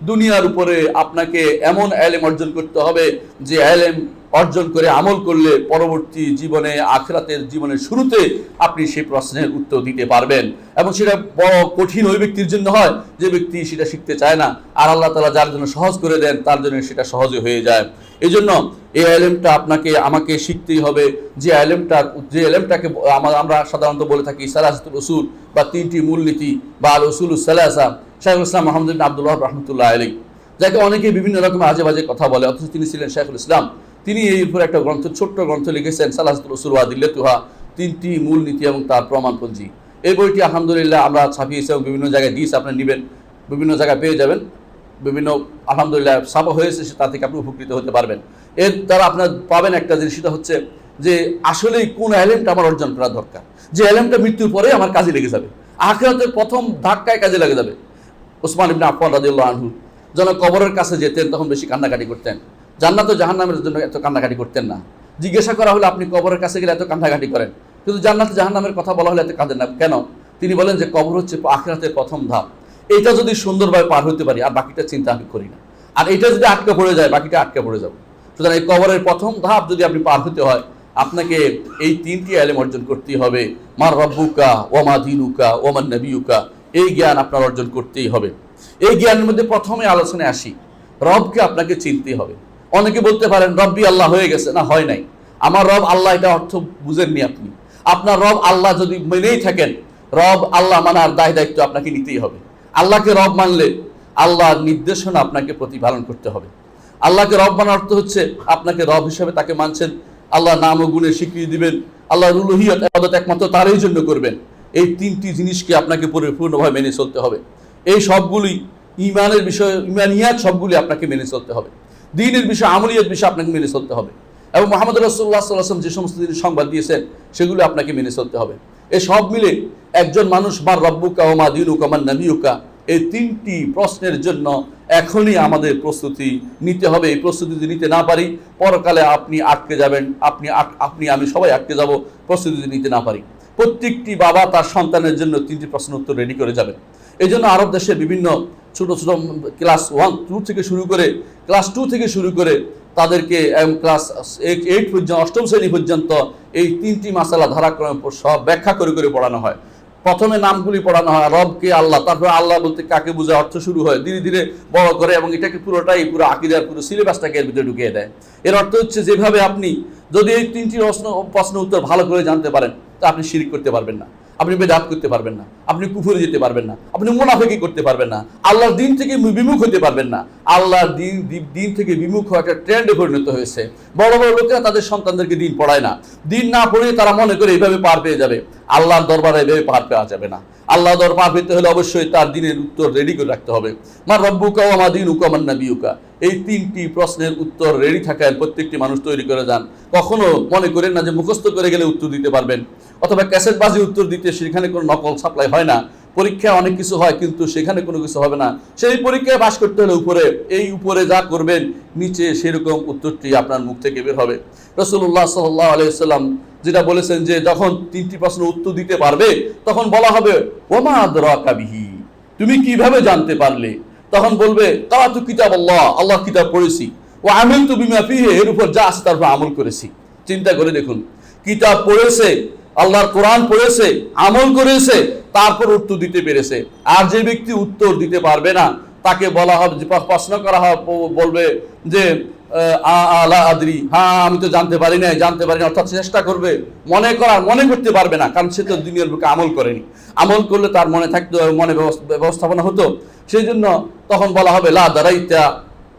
দুনিয়ার উপরে আপনাকে এমন ইলম অর্জন করতে হবে যে ইলম অর্জন করে আমল করলে পরবর্তী জীবনে, আখিরাতের জীবনের শুরুতে আপনি সেই প্রশ্নের উত্তর দিতে পারবেন। এবং সেটা বড় কঠিন ওই ব্যক্তির জন্য হয় যে ব্যক্তি সেটা শিখতে চায় না, আর আল্লাহ তাআলা যার জন্য সহজ করে দেন তার জন্য সেটা সহজে হয়ে যায়। এই জন্য এই ইলমটা আমাকে শিখতেই হবে। যে ইলমটাকে আমরা সাধারণত বলে থাকি সালাসাতুল উসুল বা 3টি মূলনীতি বা আল উসুলুস সালাসা, শাইখুল ইসলাম মুহাম্মদ ইবনে আব্দুল ওয়াহাব রাহমাতুল্লাহ আলাইহি, যাকে অনেকে বিভিন্ন রকম আজে বাজে কথা বলে, অথচ তিনি ছিলেন শাইখুল ইসলাম। তিনি এই উপর একটা ছোট্ট গ্রন্থ লিখেছেন সালাসাতুল উসুল ওয়া আদিল্লাতুহা, 3টি মূলনীতি এবং তার প্রমাণপঞ্জি। এই বইটি আলহামদুলিল্লাহ আমরা ছাপিয়েছি এবং বিভিন্ন জায়গায় দিয়েছি, আপনি নেবেন, বিভিন্ন জায়গায় পেয়ে যাবেন, বিভিন্ন আলহামদুলিল্লাহ ছাপা হয়েছে, তা থেকে আপনি উপকৃত হতে পারবেন। এর দ্বারা আপনার পাবেন একটা জিনিস, সেটা হচ্ছে যে আসলেই কোন এলেমটা আমার অর্জন করা দরকার, যে এলেমটা মৃত্যুর পরে আমার কাজে লেগে যাবে, আখিরাতের প্রথম ধাক্কায় কাজে লেগে যাবে। ওসমান ইবনে আফফান রাদিয়াল্লাহু আনহু যখন কবরের কাছে যেতেন তখন বেশি কান্নাকাটি করতেন, জান্নাত ও জাহান্নামের জন্য এত কান্নাকাটি করতেন না। জিজ্ঞাসা করা হলে আপনি কবরের কাছে গেলে এত কান্নাকাটি করেন, কিন্তু জান্নাত জাহান্নামের কথা বলা হলে এত কাঁদেন না কেন? তিনি বলেন যে কবর হচ্ছে আখিরাতের প্রথম ধাপ, এটা যদি সুন্দরভাবে পার হতে পারি আর বাকিটা চিন্তা আমি করি না, আর এটা যদি আটকে পড়ে যায় বাকিটা আটকে পড়ে যাবে। সুতরাং এই কবরের প্রথম ধাপ যদি আপনি পার হতে হয়, আপনাকে এই 3টি ইলম অর্জন করতেই হবে। মার রব্বুকা ওয়া মা দীনুকা ওয়া মান নবিয়ুকা, এই জ্ঞান আপনার অর্জন করতেই হবে। এই জ্ঞানের মধ্যে প্রথমে আলোচনায় আসি, রবকে আপনাকে চিনতেই হবে। অনেকে বলতে পারেন রব্বি আল্লাহ হয়ে গেছে, না হয় নাই। আমার রব আল্লাহ, এটা অর্থ বুঝেননি আপনি। আপনার রব আল্লাহ যদি মেনেই থাকেন, রব আল্লাহ মানার দায় দায়িত্ব আপনাকে নিতেই হবে। আল্লাহকে রব মানলে আল্লাহর নির্দেশনা আপনাকে প্রতিপালন করতে হবে। আল্লাহকে রব মানার অর্থ হচ্ছে আপনাকে রব হিসেবে তাকে মানছেন, আল্লাহ নাম ও গুণে স্বীকৃতি দিবেন, আল্লাহর উলুহিয়ত ইবাদত একমাত্র তারই জন্য করবেন। এই 3টি জিনিসকে আপনাকে পরিপূর্ণভাবে মেনে চলতে হবে। এই সবগুলি ইমানের বিষয়, ইমানিয়াত সবগুলি আপনাকে মেনে চলতে হবে। দ্বীনের বিষয়, আমলিয়াত বিষয় আপনাকে মেনে চলতে হবে। এবং মুহাম্মদ রাসূলুল্লাহ সাল্লাল্লাহু আলাইহি ওয়াসাল্লাম যে সমস্ত জিনিস সংবাদ দিয়েছেন সেগুলো আপনাকে মেনে চলতে হবে। এই সব মিলে একজন মানুষ মার রব্বুকা ওয়া মা দীনুকা ওয়া মান নবিয়ুকা, এই 3টি প্রশ্নের জন্য এখনই আমাদের প্রস্তুতি নিতে হবে। এই প্রস্তুতি যদি নিতে না পারি, পরকালে আপনি আটকে যাবেন, আপনি আমি সবাই আটকে যাব প্রস্তুতি যদি নিতে না পারি। প্রত্যেকটি বাবা তার সন্তানের জন্য 3টি প্রশ্ন উত্তর রেডি করে যাবেন। এই জন্য আরব দেশের বিভিন্ন ছোট ছোট ক্লাস 1, 2 থেকে শুরু করে, ক্লাস 2 থেকে শুরু করে তাদেরকে ক্লাস 8 পর্যন্ত, 8ম শ্রেণী পর্যন্ত এই 3টি মাসালা ধারাক্রমে সব ব্যাখ্যা করে করে পড়ানো হয়। প্রথমে নামগুলি পড়ানো হয়, রবকে আল্লাহ, তারপরে আল্লাহ বলতে কাকে বোঝায় অর্থ শুরু হয়, ধীরে ধীরে বড় করে এবং এটাকে পুরো আকীদার পুরো সিলেবাসটাকে এর ভিতরে ঢুকিয়ে দেয়। এর অর্থ হচ্ছে যেভাবে আপনি যদি এই 3টি প্রশ্ন উত্তর ভালো করে জানতে পারেন, তা আপনি শিরক করতে পারবেন না, আপনি বেদাত করতে পারবেন না, আপনি কুফরে যেতে পারবেন না, আপনি মুনাফিকি করতে পারবেন না, আল্লাহর দিন থেকে বিমুখ হতে পারবেন না। আল্লাহর দিন থেকে বিমুখ হওয়া একটা ট্রেন্ডে পরিণত হয়েছে। বড় বড় লোকেরা তাদের সন্তানদেরকে দিন পড়ায় না, দিন না পড়িয়ে তারা মনে করে এইভাবে পার পেয়ে যাবে। আল্লাহর দরবারে এইভাবে পার পাওয়া যাবে না। আল্লাহ দরবার পার পেতে হলে অবশ্যই তার দিনের উত্তর রেডি করে রাখতে হবে। মার রব্বুকা ওয়া মা দীনুকা ওয়া মান নবিয়ুকা, এই 3টি প্রশ্নের উত্তর রেডি থাকায় প্রত্যেকটি মানুষ তৈরি করে যান। কখনো মনে করেন না যে মুখস্থ করে গেলে উত্তর দিতে পারবেন, অথবা ক্যাসেটবাজি উত্তর দিতে সেখানে কোনো নকল সাপ্লাই হয় না। পরীক্ষায় অনেক কিছু হয় কিন্তু সেখানে কোনো কিছু হবে না। সেই পরীক্ষায় পাস করতে হলে উপরে যা করবেন নিচে সেরকম উত্তরটি আপনার মুখ থেকে বের হবে। রাসূলুল্লাহ সাল্লাল্লাহু আলাইহি ওয়াসাল্লাম যেটা বলেছেন যে যখন 3টি প্রশ্ন উত্তর দিতে পারবে তখন বলা হবে ওয়া মা আদরাকা বিহি, তুমি কিভাবে জানতে পারলে? তখন বলবে কারাতু কিতাবাল্লাহ, আল্লাহর কিতাব পড়েছি, ওয়া আমিলতু বিমা ফিহি, এর উপর যা আছে তার উপর আমল করেছি। চিন্তা করে দেখুন, কিতাব পড়েছে, আল্লাহর কোরআন পড়েছে, আমল করেছে, তারপর উত্তর দিতে পেরেছে। আর যে ব্যক্তি উত্তর দিতে পারবে না তাকে বলা হবে, প্রশ্ন করা হবে, বলবে যে আলা আদরি, হ্যাঁ আমি তো জানতে পারি না, অর্থাৎ চেষ্টা করবে, মনে করতে পারবে না, কারণ সে তো দুনিয়ার বুকে আমল করেনি। আমল করলে তার মনে থাকতো, মনে ব্যবস্থাপনা হতো। সেই জন্য তখন বলা হবে লা দারাইতা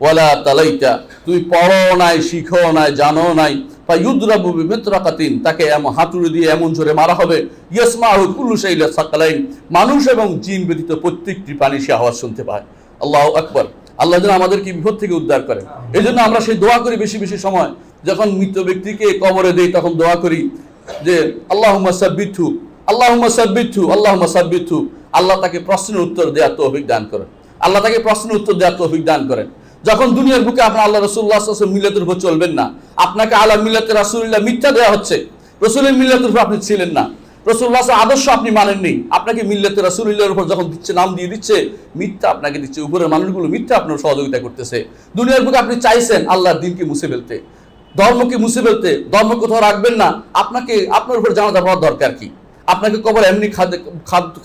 ওয়ালা তালাইতা, তুমি পড়ো নাই, শিখো নাই, জানো নাই। ফায়ুদরাবু বিমিতরাকাতিন, তাকে এমন হাতুড়ি দিয়ে এমন জোরে মারা হবে, ইয়াসমাউ কুল্লু শাইলা সাকালাইন, মানুষ এবং জিন ব্যতীত প্রত্যেকটি প্রাণী সে আওয়াজ শুনতে পায়। আল্লাহু আকবার। আল্লাহ যেন আমাদেরকে বিপদ থেকে উদ্ধার করেন। এই জন্য আমরা সেই দোয়া করি বেশি বেশি সময়, যখন মৃত ব্যক্তিকে কবরে দেই তখন দোয়া করি যে আল্লাহুম্মা সাব্বিতহু, আল্লাহুম্মা সাব্বিতহু, আল্লাহুম্মা সাব্বিতহু। আল্লাহ তাকে প্রশ্নের উত্তর দেওয়ার তৌফিক দান করেন, আল্লাহ তাকে প্রশ্নের উত্তর দেওয়ার তৌফিক দান করেন। যখন দুনিয়ার বুকে আপনার আল্লাহ রাসূলুল্লাহ সাল্লাল্লাহু আলাইহি ওয়াসাল্লাম মিল্লাতের উপর চলবেন না, আপনাকে আলা মিল্লাতে রাসূলুল্লাহ মিথ্যা দেওয়া হচ্ছে, রাসূলের মিল্লাতের উপর আপনি ছিলেন না, রাসূলুল্লাহ আদর্শ আপনি মানেননি, আপনাকে মিল্লাতে রাসূলুল্লাহর উপর যখন দিচ্ছে, নাম দিয়ে দিচ্ছে, মিথ্যা আপনাকে দিচ্ছে, উপরের মানুষগুলো মিথ্যা আপনার সহযোগিতা করতেছে। দুনিয়ার বুকে আপনি চাইছেন আল্লাহর দ্বীনকে মুছে ফেলতে, ধর্মকে মুছে ফেলতে, ধর্ম কোথাও রাখবেন না। আপনার উপর জানাজা পড়ার দরকার কি? আপনাকে কবর এমনি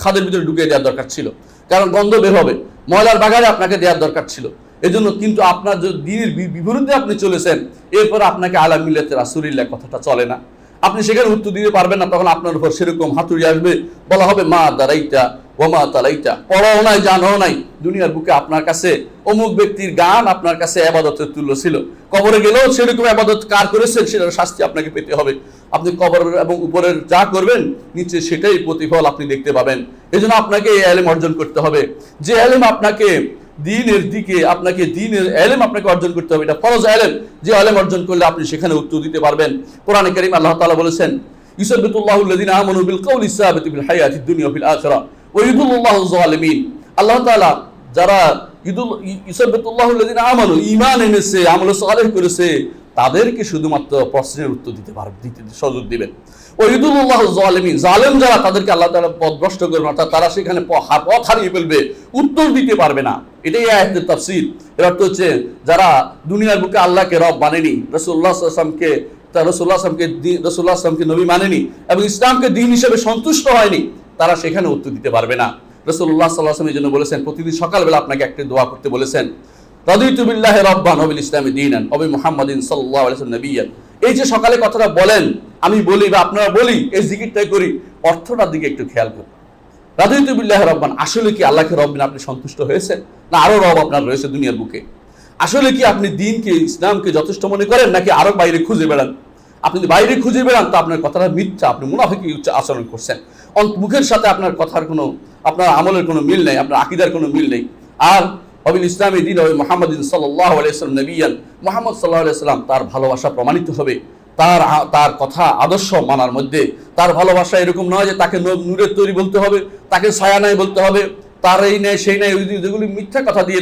খাদের ভিতরে ঢুকিয়ে দেওয়ার দরকার ছিল, কারণ গন্ধ বের হবে, ময়লার বাগানে আপনাকে দেওয়ার দরকার ছিল। এজন্য কিন্তু আপনার যে দ্বীনের বিপরীতে আপনি চলেছেন, এরপর আপনাকে আলা মিল্লাতে রাসূলুল্লাহ কথাটা চলে না, আপনি সেখানে উত্তর দিতে পারবেন না। তখন আপনার উপর সেরকম হাতুড়ি আসবে, বলা হবে মা দারাইতা ওয়া মা তালাইতা, পড়াও নাই, জানো নাই। দুনিয়ার বুকে আপনার কাছে অমুক ব্যক্তির গান আপনার কাছে ইবাদতের তুল্য ছিল, কবরে গেলেও সেরকম ইবাদত কার করেছেন সেটার শাস্তি আপনাকে পেতে হবে। আপনি কবর এবং উপরের যা করবেন নিচে সেটাই প্রতিফল আপনি দেখতে পাবেন। এই জন্য আপনাকে এই এলেম অর্জন করতে হবে। যে এলেম আপনাকে দ্বীনের দিকে, আপনাকে দ্বীনের এলেম আপনাকে অর্জন করতে হবে, এটা ফরজ এলেম। যে এলেম অর্জন করলে আপনি সেখানে উত্তর দিতে পারবেন। কোরআনে কারীম আল্লাহ তাআলা বলেছেন, ইউসাব্বিতুল্লাহু আল্লাযীনা আমানু বিল কওলি সাবিতি ফিল হায়াতিদ দুনিয়া ওয়া ফিল আখিরাহ ওয়া ইউদিল্লুল্লাহু যালিমিন। আল্লাহ তাআলা যারা ইউসাব্বিতুল্লাহু আল্লাযীনা আমানু, ঈমান এনেছে, আমল সালেহ করেছে, তাদেরকে শুধুমাত্র প্রশ্নের উত্তর দিতে সুযোগ দিবেন। ওয়া ইউদিল্লুল্লাহু যালিমিন, জালেম যারা, তাদেরকে আল্লাহ তাআলা পথভ্রষ্ট করবেন, অর্থাৎ তারা সেখানে পথ হারিয়ে ফেলবে, উত্তর দিতে পারবে না। এটাই আয়াতের তাফসীর। এর অর্থ হচ্ছে যারা দুনিয়ার বুকে আল্লাহকে রব মানেনি, রাসূলুল্লাহ সাল্লাল্লাহু আলাইহি ওয়াসাল্লামকে নবী মানেনি এবং ইসলামকে দ্বীন হিসেবে সন্তুষ্ট হয়নি, তারা সেখানে উত্তর দিতে পারবে না। রাসূলুল্লাহ সাল্লাল্লাহু আলাইহি ওয়াসাল্লাম এই জন্য বলেছেন, প্রতিদিন সকালবেলা আপনাকে একটা দোয়া করতে বলেছেন, রাদিতু বিল্লাহি রাব্বান ওয়া বিল ইসলামি দীনান ওয়া বি মুহাম্মাদিন সাল্লাল্লাহু আলাইহি ওয়াসাল্লাম নবিয়্যান। এই যে সকালে কথাটা বলেন, আমি বলি বা আপনারা বলি, এই জিকিরটাই করি, অর্থটার দিকে একটু খেয়াল করুন। রাদিতু বিল্লাহি রাব্বান, আসলে কি আল্লাহকে রব মেনে আপনি সন্তুষ্ট হয়েছেন, না আরো রব আপনার রয়েছে দুনিয়ার বুকে? আসলে কি আপনি দ্বীনকে, ইসলামকে যথেষ্ট মনে করেন, নাকি আরো বাইরে খুঁজে বেড়ান? আপনি যদি বাইরে খুঁজে বেড়ান তো আপনার কথাটা মিথ্যা, আপনি মুনাফিকি আচরণ করছেন। মুখের সাথে আপনার কথার কোনো, আপনার আমলের কোনো মিল নেই, আপনার আকীদার কোনো মিল নেই। আর ওয়াবিল ইসলামি দীন ওয়া মুহাম্মাদিন সাল্লাল্লাহু আলাইহি ওয়াসাল্লাম নবিয়্যান, মুহাম্মদ সাল্লাল্লাহু আলাইহি ওয়াসাল্লাম, তার ভালোবাসা প্রমাণিত হবে তার কথা আদর্শ মানার মধ্যে। তার ভালোবাসা এরকম নয় যে তাকে নূরের তৈরি বলতে হবে, তাকে ছায়া নাই বলতে হবে, তার এই নেই সেই নেই, যেগুলি মিথ্যা কথা দিয়ে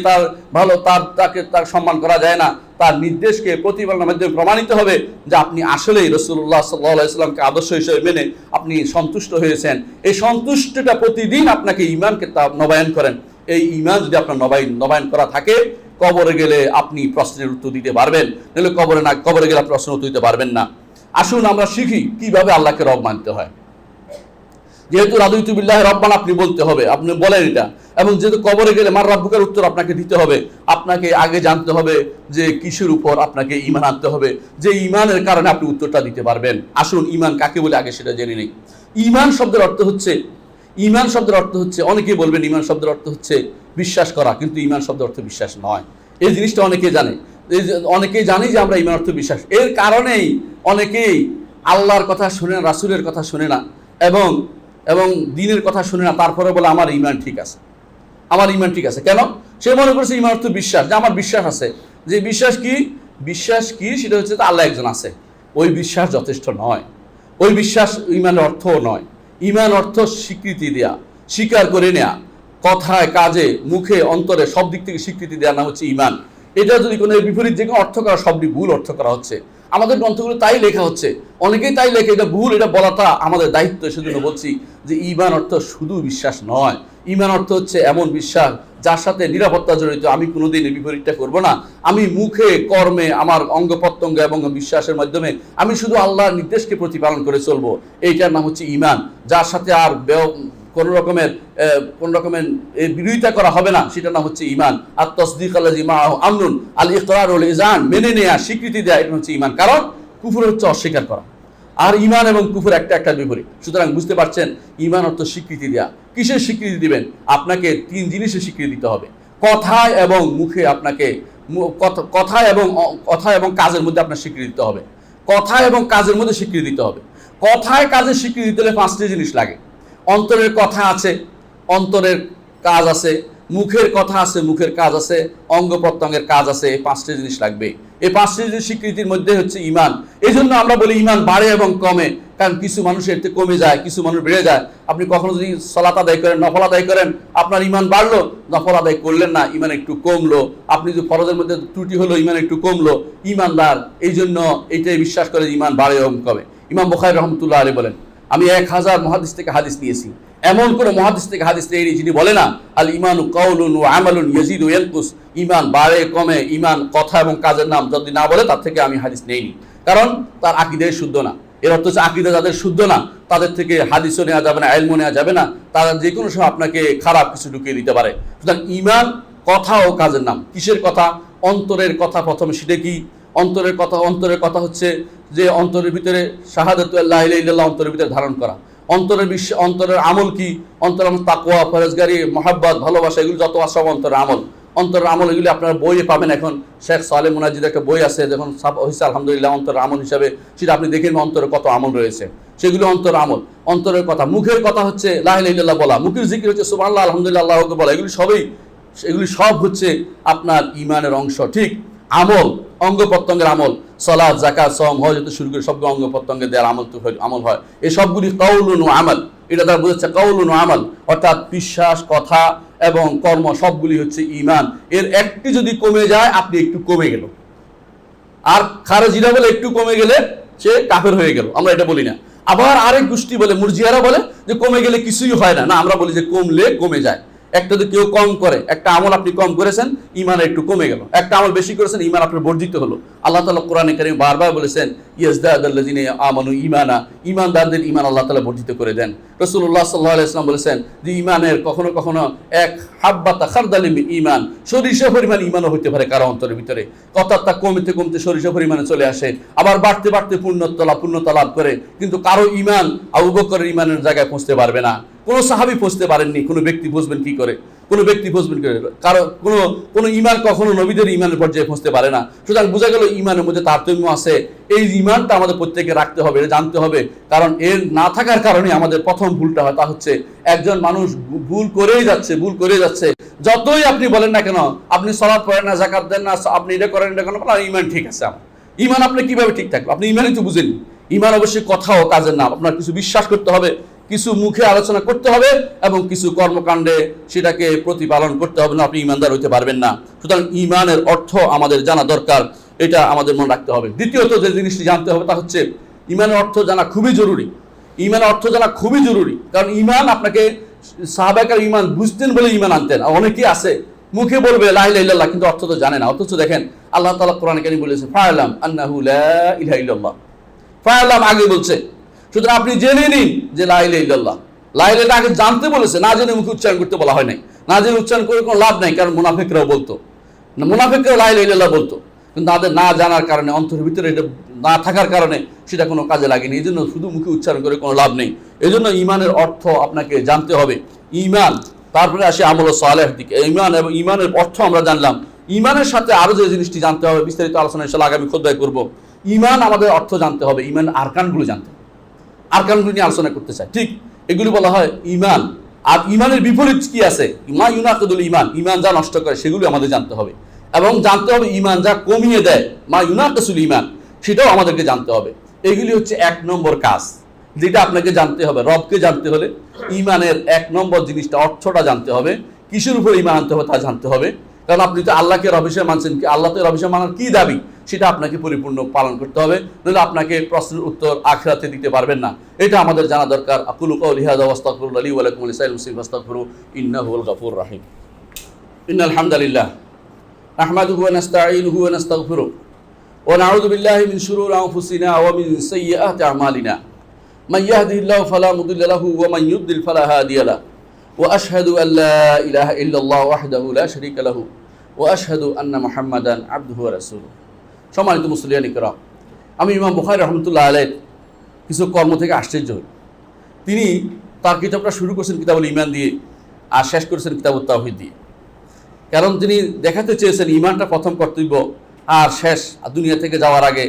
তার সম্মান করা যায় না। তার নির্দেশকে প্রতিপালনের মাধ্যমে প্রমাণিত হবে যে আপনি আসলেই রাসূলুল্লাহ সাল্লাল্লাহু আলাইহি ওয়াসাল্লামকে আদর্শ হিসেবে মেনে আপনি সন্তুষ্ট হয়েছেন। এই সন্তুষ্টটা প্রতিদিন আপনাকে ঈমানকে নবায়ন করেন। এই ঈমান যদি আপনার নবায়ন করা থাকে, কবরে গেলে আপনি প্রশ্নের উত্তর দিতে পারবেন, নাহলে কবরে গেলে আপনি প্রশ্নের উত্তর দিতে পারবেন না। আসুন আমরা শিখি কিভাবে আল্লাহকে রব মানতে হয়। যেহেতু রাদিতু বিল্লাহি রাব্বান আপনি বলতে হবে, আপনি বলেন এটা, এবং যেহেতু কবরে গেলে মার রাব্বুকার উত্তর আপনাকে দিতে হবে, আপনাকে আগে জানতে হবে যে কিসের উপর আপনাকে ঈমান আনতে হবে, যে ঈমানের কারণে আপনি উত্তরটা দিতে পারবেন। আসুন ঈমান কাকে বলে আগে সেটা জেনে নেই। ঈমান শব্দের অর্থ হচ্ছে, অনেকেই বলবেন ঈমান শব্দের অর্থ হচ্ছে বিশ্বাস করা, কিন্তু ঈমান শব্দের অর্থ বিশ্বাস নয়। এই জিনিসটা অনেকেই জানে যে আমরা ঈমান অর্থ বিশ্বাস। এর কারণেই অনেকেই আল্লাহর কথা শুনে না, রাসূলের কথা শুনে না, এবং দ্বীনের কথা শুনে না, তারপরে বলে আমার ঈমান ঠিক আছে, আমার ঈমান ঠিক আছে। কেন? সে মনে করছে ঈমান অর্থ বিশ্বাস, যে আমার বিশ্বাস আছে। যে বিশ্বাস কি সেটা হচ্ছে আল্লাহ একজন আছে। ওই বিশ্বাস যথেষ্ট নয়, ওই বিশ্বাস ঈমানের অর্থও নয়। ঈমান অর্থ স্বীকৃতি দেয়া, স্বীকার করে নেয়া, কথায়, কাজে, মুখে, অন্তরে, সব দিক থেকে স্বীকৃতি দেওয়ার নাম হচ্ছে ঈমান। এটা যদি কোনো বিপরীত যে কোনো অর্থ করা, সবটি ভুল অর্থ করা হচ্ছে। আমাদের গ্রন্থগুলো তাই লেখা হচ্ছে, অনেকেই তাই লেখে, এটা ভুল, এটা বলাটা আমাদের দায়িত্ব। সেজন্য বলছি যে ঈমান অর্থ শুধু বিশ্বাস নয়। ঈমান অর্থ হচ্ছে এমন বিশ্বাস যার সাথে নিরাপত্তা জড়িত। আমি কোনোদিন এই বিপরীতটা করবো না। আমি মুখে, কর্মে, আমার অঙ্গ প্রত্যঙ্গ এবং বিশ্বাসের মাধ্যমে আমি শুধু আল্লাহর নির্দেশকে প্রতিপালন করে চলবো। এইটার নাম হচ্ছে ঈমান। যার সাথে আর কোন রকমের বিরোধিতা করা হবে না, সেটার নাম হচ্ছে ঈমান। আর তাসদীক আল্লাযী মাআহু আমরুন, আল ইকরার ওয়াল ইযান, মেনে নেয়া, স্বীকৃতি দেয়া, এটা হচ্ছে ঈমান। কারণ কুফর হচ্ছে অস্বীকার করা, আর ঈমান এবং কুফর একটা বিপরীত। সুতরাং বুঝতে পারছেন, ঈমান অর্থ স্বীকৃতি দেয়া। কিসের স্বীকৃতি দিবেন? আপনাকে 3 জিনিসের স্বীকৃতি দিতে হবে। কথায় এবং মুখে আপনাকে কথা এবং কাজের মধ্যে আপনার স্বীকৃতি দিতে হবে। কথা এবং কাজের মধ্যে স্বীকৃতি দিতে হবে। কথায় কাজের স্বীকৃতি দিতে হলে 5টি জিনিস লাগে। অন্তরের কথা আছে, অন্তরের কাজ আছে, মুখের কথা আছে, মুখের কাজ আছে, অঙ্গ প্রত্যঙ্গের কাজ আছে। এই 5টি জিনিস লাগবে। এই 5টি জিনিস স্বীকৃতির মধ্যে হচ্ছে ঈমান। এই জন্য আমরা বলি ঈমান বাড়ে এবং কমে, কারণ কিছু মানুষের এতে কমে যায়, কিছু মানুষ বেড়ে যায়। আপনি কখনো যদি সালাত আদায় করেন, নফল আদায় করেন, আপনার ঈমান বাড়লো, নফল আদায় করলেন না, ঈমান একটু কমলো। আপনি যদি ফরজের মধ্যে ত্রুটি হলো, ঈমান একটু কমলো। ঈমানদার এই জন্য এইটাই বিশ্বাস করে ঈমান বাড়ে এবং কমে। ইমাম বুখারী রাহমাতুল্লাহ আলাইহি বলেন, আমি 1000 মুহাদ্দিস থেকে হাদিস নিয়েছি, এমন কোন মুহাদ্দিস থেকে হাদিস নেই যিনি বলে না আল ঈমানু কাউলুন ওয়া আমালুন ইয়াজিদু ওয়া ইয়ানকুস, ঈমান বাড়ে কমে, ঈমান কথা এবং কাজের নাম। যদি না বলে তার থেকে আমি হাদিস নেইনি, কারণ তার আকীদাই শুদ্ধ না। এর অর্থ হচ্ছে আকীদা যাদের শুদ্ধ না, তাদের থেকে হাদিসও নেওয়া যাবে না, ইলমও নেওয়া যাবে না। তারা যে কোনো সময় আপনাকে খারাপ কিছু ঢুকিয়ে দিতে পারে। সুতরাং ঈমান কথা ও কাজের নাম। কিসের কথা? অন্তরের কথা। প্রথমে সেটা কি? অন্তরের কথা হচ্ছে যে অন্তরের ভিতরে শাহাদাতু লা ইলাহা ইল্লাল্লাহ অন্তরের ভিতরে ধারণ করা। অন্তরের আমল কি? অন্তরের আমল তাকওয়া, পরহেজগারি, মহব্বত, ভালোবাসা, এগুলো যত সব অন্তরের আমল। অন্তরের আমল, এগুলি আপনারা বইয়ে পাবেন। এখন শেখ সালেহ মুনাজিদের একটা বই আছে, যখন সাব হয়েছে আলহামদুলিল্লাহ অন্তরের আমল হিসাবে, সেটা আপনি দেখেন অন্তরে কত আমল রয়েছে, সেগুলো অন্তর আমল। অন্তরের কথা, মুখের কথা হচ্ছে লা ইলাহা ইল্লাল্লাহ বলা, মুখের জিকির হচ্ছে সুবহানাল্লাহ আলহামদুলিল্লাহ আল্লাহু আকবার বলা, এগুলি সব হচ্ছে আপনার ইমানের অংশ। ঠিক আমল, অঙ্গ প্রত্যঙ্গের আমল, সালাত, যাকাত, সওম, হজ হতে শুরু করে সবগুলো অঙ্গ প্রত্যঙ্গে দেওয়ার আমল হয়। এই সবগুলি কাউলুন ও আমাল, এটা দ্বারা বোঝাচ্ছে কাউলুন ও আমাল, অর্থাৎ বিশ্বাস, কথা এবং কর্ম সবগুলি হচ্ছে ঈমান। এর একটি যদি কমে যায়, আপনি একটু কমে গেল। আর খারেজিরা বলে একটু কমে গেলে সে কাফের হয়ে গেল, আমরা এটা বলি না। আবার আরেক গোষ্ঠী বলে, মুরজিয়ারা বলে যে কমে গেলে কিছুই হয় না, না আমরা বলি যে কমলে কমে যায়। একটা যদি কেউ কম করে, একটা আমল আপনি কম করেছেন, ঈমান একটু কমে গেল। একটা আমল বেশি করেছেন, ঈমান আপনার বর্ধিত হলো। আল্লাহ তাআলা কোরআনে কারীমে বারবার বলেছেন ইয়াজদাদাল্লাযিনা আমানু ঈমানা, ঈমানদারদের ঈমান আল্লাহ তাআলা বর্ধিত করে দেন। রাসূলুল্লাহ সাল্লাল্লাহু আলাইহি ওয়াসাল্লাম বলেছেন যে ঈমানের কখনো কখনো এক হাব্বাতা খারদালিন মিন ঈমান, সরিষা পরিমাণ ঈমানও হতে পারে কারো অন্তরের ভিতরে। কথাটা কমতে কমতে সরিষা পরিমাণে চলে আসে, আবার বাড়তে বাড়তে পূর্ণতা লাভ করে। কিন্তু কারো ঈমান আবু বকরের ঈমানের জায়গায় পৌঁছতে পারবে না, কোনো সাহাবী পৌঁছতে পারেননি, কোনো ব্যক্তি পৌঁছবেন কি করে? কারো কোনো ঈমান কখনো নবীদের ঈমানের পর্যায়ে পৌঁছতে পারে না। সুতরাং বোঝা গেল ঈমানের মধ্যে তারতম্য আছে। এই ঈমানটা আমাদের প্রত্যেকে রাখতে হবে, জানতে হবে। কারণ এর না থাকার কারণে আমাদের প্রথম ভুলটা হয়, তা হচ্ছে একজন মানুষ ভুল করেই যাচ্ছে। যতই আপনি বলেন না কেন, আপনি সালাত পড়েন না, যাকাত দেন না, আপনি এটা করেন না কেন, ঈমান ঠিক আছে। আমার ঈমান আপনি কিভাবে ঠিক থাকলো? আপনি ঈমানই তো বুঝেননি। ঈমান অবশ্যই কথা ও কাজের নাম। আপনার কিছু বিশ্বাস করতে হবে, কিছু মুখে আলোচনা করতে হবে, এবং কিছু কর্মকাণ্ডে সেটাকে প্রতিপালন করতে হবে, না আপনি ঈমানদার হইতে পারবেন না। সুতরাং ঈমানের অর্থ আমাদের জানা দরকার, এটা আমাদের মনে রাখতে হবে। দ্বিতীয়ত যে জিনিসটি জানতে হবে তা হচ্ছে ঈমানের অর্থ জানা খুবই জরুরি। ঈমানের অর্থ জানা খুবই জরুরি, কারণ ঈমান আপনাকে, সাহাবায়ে ঈমান বুঝতেন বলে ঈমান আনতেন। আর অনেকেই আছে মুখে বলবে লা ইলাহা ইল্লাল্লাহ, কিন্তু অর্থ তো জানে না। অথচ দেখেন আল্লাহ তাআলা কোরআনে কারীমে বলেছেন ফা'লাম আন্নাহু লা ইলাহা ইল্লাল্লাহ, ফা'লাম আগে বলছে। সুতরাং আপনি জেনে নিন যে লা ইলাহা ইল্লাল্লাহ, লা ইলাহা আগে জানতে বলেছে, না জেনে মুখে উচ্চারণ করতে বলা হয় নাই। না জেনে উচ্চারণ করে কোনো লাভ নাই, কারণ মুনাফিকরাও বলতো, মুনাফিকরাও লা ইলাহা ইল্লাল্লাহ বলতো, কিন্তু তাদের না জানার কারণে, অন্তরের ভিতরে এটা না থাকার কারণে সেটা কোনো কাজে লাগেনি। এই জন্য শুধু মুখে উচ্চারণ করে কোনো লাভ নেই। এই জন্য ঈমানের অর্থ আপনাকে জানতে হবে। ঈমান, তারপরে আসে আমল সালেহ দিকে। ঈমান এবং ঈমানের অর্থ আমরা জানলাম। ঈমানের সাথে আরো যে জিনিসটি জানতে হবে, বিস্তারিত আলোচনা ইনশাআল্লাহ আগামী খুতবায় করব। ঈমান আমাদের অর্থ জানতে হবে, ঈমান আরকানগুলো জানতে হবে। আরকানগুলো নিয়ে আলোচনা করতে চাই। ঠিক এগুলি বলা হয় ঈমান। আর ঈমানের বিপরীত কি আছে? মা ইউনাকিদুল ঈমান, ঈমান যা নষ্ট করে সেগুলো আমাদের জানতে হবে। এবং জানতে হবে ঈমান যা কমিয়ে দেয়, মা ইউনাকিসুল ঈমান, সেটাও আমাদেরকে জানতে হবে। এগুলি হচ্ছে এক নম্বর কাজ, যেটা আপনাকে জানতে হবে। রবকে জানতে হলে ঈমানের এক নম্বর জিনিসটা, অর্থটা জানতে হবে। কিসের উপর ঈমান আনতে হবে তা জানতে হবে। কারণ আপনি তো আল্লাহকে রব হিসেবে মানছেন, কি আল্লাহ তো রব হিসেবে মানার কি দাবি, সেটা আপনাকে পরিপূর্ণ পালন করতে হবে, নইলে আপনাকে প্রশ্নের উত্তর আখিরাতে দিতে পারবেন না। এটা আমাদের জানা দরকার। আকুলু কাউলি হাযা ওয়া আস্তাগফিরুল্লাহ লি ওয়া লাকুম ওয়া লিসাইরিল মুসলিমিন ফাস্তাগফিরু ইন্নাহু হুয়াল গফুরুর রাহিম। ইন্নাল হামদালিল্লাহ নাহমাদুহু ওয়া নাস্তাঈনুহু ওয়া নাস্তাগফিরুহু ওয়া নাউযু বিল্লাহি মিন শুরুরি আনফুসিনা ওয়া মিন সাইয়্যাতি আমালিনা। মান ইয়াহদিহিল্লাহু ফালা মুদিল্লা লাহু ওয়া মান ইউদ্লিল ফালা হাদিয়া লাহু। ওয়া আশহাদু আল লা ইলাহা ইল্লাল্লাহ ওয়াহদাহু লা শারীকা লাহু ওয়া আশহাদু আন্না মুহাম্মাদান আবদুহু ওয়া রাসূলুহু। সম্মানিত মুসলিয়ান ইকরাম, আমি ইমাম বুখারী রাহমাতুল্লাহ আলাইহি কিছু কর্ম থেকে আশ্চর্য হই। তিনি তার কিতাবটা শুরু করেছেন কিতাবুল ঈমান দিয়ে, আর শেষ করেছেন কিতাবুত তাওহীদ দিয়ে। কারণ তিনি দেখাতে চেয়েছেন ঈমানটা প্রথম কর্তব্য, আর শেষ দুনিয়া থেকে যাওয়ার আগে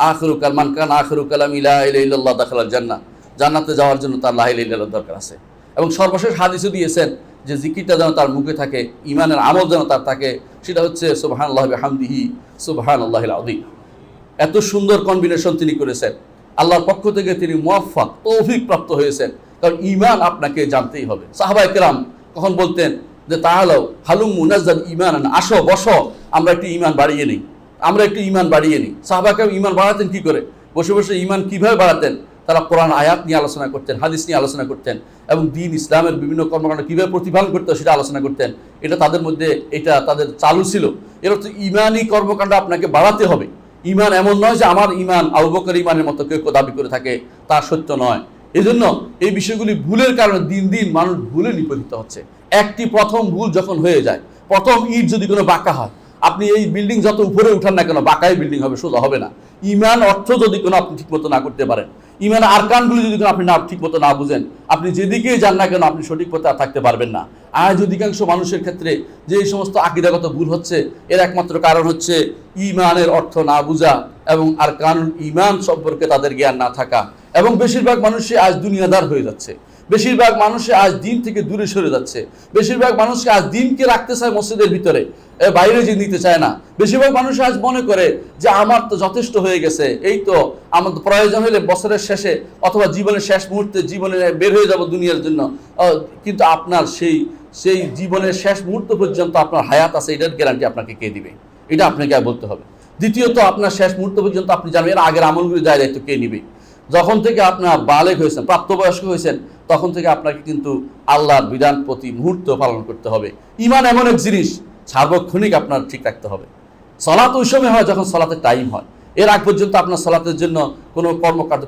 আখিরু কালাম কান আখিরু কালাম লা ইলাহা ইল্লাল্লাহ দাখালাল জান্নাহ, জান্নাতে যাওয়ার জন্য তার লা ইলাহা ইল্লাল্লাহ দরকার আছে। এবং সর্বশেষ হাদিসও দিয়েছেন যে জিকিরটা যেন তার মুখে থাকে, ঈমানের আমল যেন তার থাকে, সেটা হচ্ছে সুবহানাল্লাহি ওয়া বিহামদিহি সুবহানাল্লাহিল আযীম। এত সুন্দর কম্বিনেশন তিনি করেছেন। আল্লাহর পক্ষ থেকে তিনি মুওয়াফফাক, তৌফিক প্রাপ্ত হয়েছেন। কারণ ঈমান আপনাকে জানতেই হবে। সাহাবায়ে কেরাম কখন বলতেন যে তাআলাউ হালুম্মু নাযদাদ ঈমানান, আসো বসো আমরা একটু ঈমান বাড়িয়ে নিই, সাহাবায়ে কেরাম ঈমান বাড়াতেন কি করে? বসে বসে ঈমান কিভাবে বাড়াতেন? তারা কোরআন আয়াত নিয়ে আলোচনা করতেন, হাদিস নিয়ে আলোচনা করতেন, এবং দ্বীন ইসলামের বিভিন্ন কর্মকাণ্ড কীভাবে প্রতিপালন করতে হয় সেটা আলোচনা করতেন। এটা তাদের মধ্যে, এটা তাদের চালু ছিল। এর অর্থ ঈমানি কর্মকাণ্ড আপনাকে বাড়াতে হবে। ঈমান এমন নয় যে আমার ঈমান আবু বকর ঈমানের মতো কেউ দাবি করে থাকে, তা সত্য নয়। এই জন্য এই বিষয়গুলি ভুলের কারণে দিন দিন মানুষ ভুলে নিপতিত হচ্ছে। একটি প্রথম ভুল যখন হয়ে যায়, প্রথম ইট যদি কোনো বাঁকা হয়, আপনি এই বিল্ডিং যত উপরে উঠান না কেন, বাঁকাই বিল্ডিং হবে, সোজা হবে না। ঈমান অর্থ যদি কোনো আপনি ঠিকমতো না করতে পারেন, ইমানের আরকানগুলি যদি আপনি না ঠিক মতো না বুঝেন, আপনি যেদিকেই যান না কেন আপনি সঠিক পথে আর থাকতে পারবেন না। আজ অধিকাংশ মানুষের ক্ষেত্রে যে এই সমস্ত আকীদাগত ভুল হচ্ছে, এর একমাত্র কারণ হচ্ছে ইমানের অর্থ না বুঝা এবং আরকানুল ঈমান সম্পর্কে তাদের জ্ঞান না থাকা। এবং বেশিরভাগ মানুষই আজ দুনিয়াদার হয়ে যাচ্ছে, বেশিরভাগ মানুষই আজ দিন থেকে দূরে সরে যাচ্ছে, বেশিরভাগ মানুষকে আজ দিনকে রাখতে চায় মসজিদের ভিতরে, বাইরে যে নিতে চায় না। বেশিরভাগ মানুষ আজ মনে করে যে আমার তো যথেষ্ট হয়ে গেছে, এই তো আমার তো প্রয়োজন হলে বছরের শেষে অথবা জীবনের শেষ মুহূর্তে জীবনে বের হয়ে যাব দুনিয়ার জন্য। কিন্তু আপনার সেই জীবনের শেষ মুহূর্ত পর্যন্ত আপনার হায়াত আছে, এটার গ্যারান্টি আপনাকে কে দিবে? এটা আপনাকে বলতে হবে। দ্বিতীয়ত, আপনার শেষ মুহূর্ত পর্যন্ত আপনি জানবেন এর আগের আমলগুলি দায় দায়িত্ব কে নিবে। যখন থেকে আপনার বালেগ হয়েছেন, প্রাপ্তবয়স্ক হয়েছেন, তখন থেকে আপনাকে কিন্তু আল্লাহর বিধান প্রতি মুহূর্ত পালন করতে হবে। ঈমান এমন এক জিনিস সার্বক্ষণিক আপনার ঠিক রাখতে হবে। সালাত ওই সময় হয় যখন সালাতের টাইম হয়, এর আগ পর্যন্ত আপনার সালাতের জন্য কোনো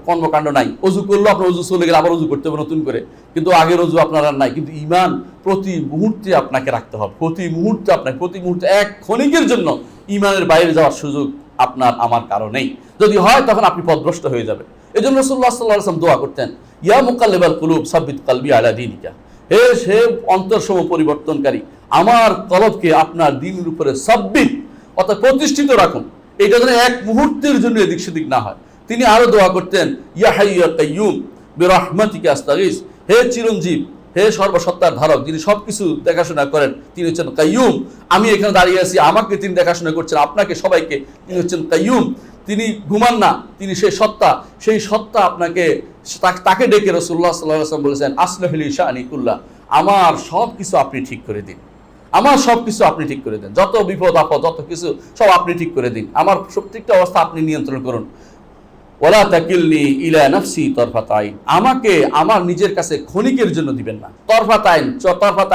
কর্মকাণ্ড নাই। অজু করলেও আপনার অজু চলে গেলে আবার অজু করতে হবে নতুন করে, কিন্তু আগের অজু আপনার আর নাই। কিন্তু ঈমান প্রতি মুহূর্তে আপনাকে রাখতে হবে, প্রতি মুহূর্তে এক ক্ষণিকের জন্য ঈমানের বাইরে যাওয়ার সুযোগ আপনার আমার কারণেই যদি হয়, তখন আপনি পথভ্রষ্ট হয়ে যাবেন। এই জন্য রাসূলুল্লাহ সাল্লাল্লাহু আলাইহি ওয়াসাল্লাম দোয়া করতেন, ইয়া মুকাল্লিবাল কুলুব সাব্বিত কলবি আলা দীনিকা। হে অন্তরসমূহ পরিবর্তনকারী, আমার কলবকে আপনার দ্বীনের উপরে সাব্বিত অর্থাৎ প্রতিষ্ঠিত রাখুন, এটা যেন এক মুহূর্তের জন্য এদিক সেদিক না হয়। তিনি আরো দোয়া করতেন, ইয়া হাইয়্যু ইয়া কাইয়্যুম বিরহমাতিকা আস্তাগীস। হে চিরঞ্জীব, হে সর্বসত্তার ধারক, যিনি সবকিছু দেখাশোনা করেন, তিনি হচ্ছেন কাইয়্যুম। আমি এখানে দাঁড়িয়ে আছি, আমাকে তিনি দেখাশোনা করছেন, আপনাকে সবাইকে, তিনি হচ্ছেন কাইয়্যুম। তিনি ঘুমান না, তিনি সেই সত্তা আপনাকে, তাকে ডেকে রাসূলুল্লাহ সাল্লাল্লাহু আলাইহি ওয়াসাল্লাম বলেছেন, আসলিহ লি শানি কুল্লাহ, আমার সব কিছু আপনি ঠিক করে দিন, আমার সব কিছু আপনি ঠিক করে দেন, যত বিপদ আপদ যত কিছু সব আপনি ঠিক করে দিন, আমার প্রত্যেকটা অবস্থা আপনি নিয়ন্ত্রণ করুন। ওয়ালা তাকিলনি ইলা নাফসি তরফাত আইন, আমাকে আমার নিজের কাছে ক্ষণিকের জন্য দিবেন না। তরফাত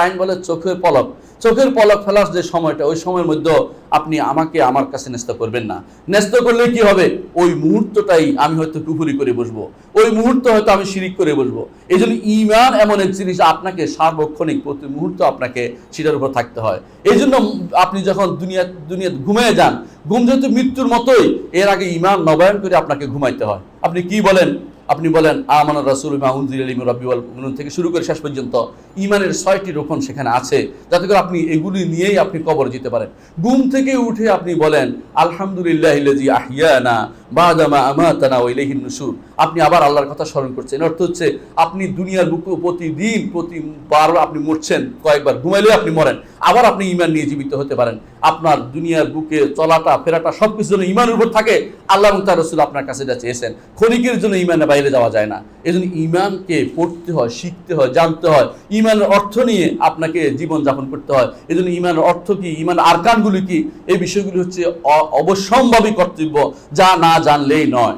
আইন বলে চোখের পলক ফেলার যে সময়টা, ওই সময়ের মধ্যে আপনি আমাকে আমার কাছে ন্যস্ত করবেন না। ন্যস্ত করলে কি হবে? ওই মুহূর্তটাই আমি হয়তো কুফরি করে বসবো, ওই মুহূর্তে হয়তো আমি শিরিক করে বসবো। এই জন্য ঈমান এমন এক জিনিস, আপনাকে সার্বক্ষণিক প্রতি মুহূর্ত আপনাকে সেটার উপর থাকতে হয়। এই জন্য আপনি যখন দুনিয়া ঘুমিয়ে যান, ঘুম যেহেতু মৃত্যুর মতোই, এর আগে ঈমান নবায়ন করে আপনাকে ঘুমাইতে হয়। আপনি কি বলেন? আপনি বলেন আমানা রাসূলু বিমা উনজিলা ইলাইহি মির রাব্বিহি ওয়াল মুমিনুন থেকে শুরু করে শেষ পর্যন্ত ঈমানের 6টি রোকন সেখানে আছে, যাতে করে আপনি এগুলি নিয়েই আপনি কবর যেতে পারেন। ঘুম থেকে উঠে আপনি বলেন আলহামদুলিল্লাহিল্লাযী আহিয়ানা বা'দা মা আমাতানা ওয়া ইলাইহিন নুশুর। আপনি আবার আল্লাহর কথা স্মরণ করছেন। অর্থ হচ্ছে আপনি দুনিয়ার বুকে প্রতিবার আপনি মরছেন, কয়েকবার ঘুমাইলে আপনি মরেন, আবার আপনি ঈমান নিয়ে জীবিত হতে পারেন। আপনার দুনিয়ার বুকে চলাটা ফেরাটা সবকিছু যেন ঈমানের উপর থাকে। আল্লাহ এবং তার রাসূল আপনার কাছে যা চেয়েছেন, ক্ষণিকের জন্য ঈমানের বাইরে যাওয়া যায় না। এই জন্য ঈমানকে পড়তে হয়, শিখতে হয়, জানতে হয়। ঈমানের অর্থ নিয়ে আপনাকে জীবন যাপন করতে হয়। এই জন্য ঈমানের অর্থ কি, ঈমান আরকানগুলি কি, এই বিষয়গুলি হচ্ছে অবশ্যম্ভাবী কর্তব্য, যা না জানলেই নয়।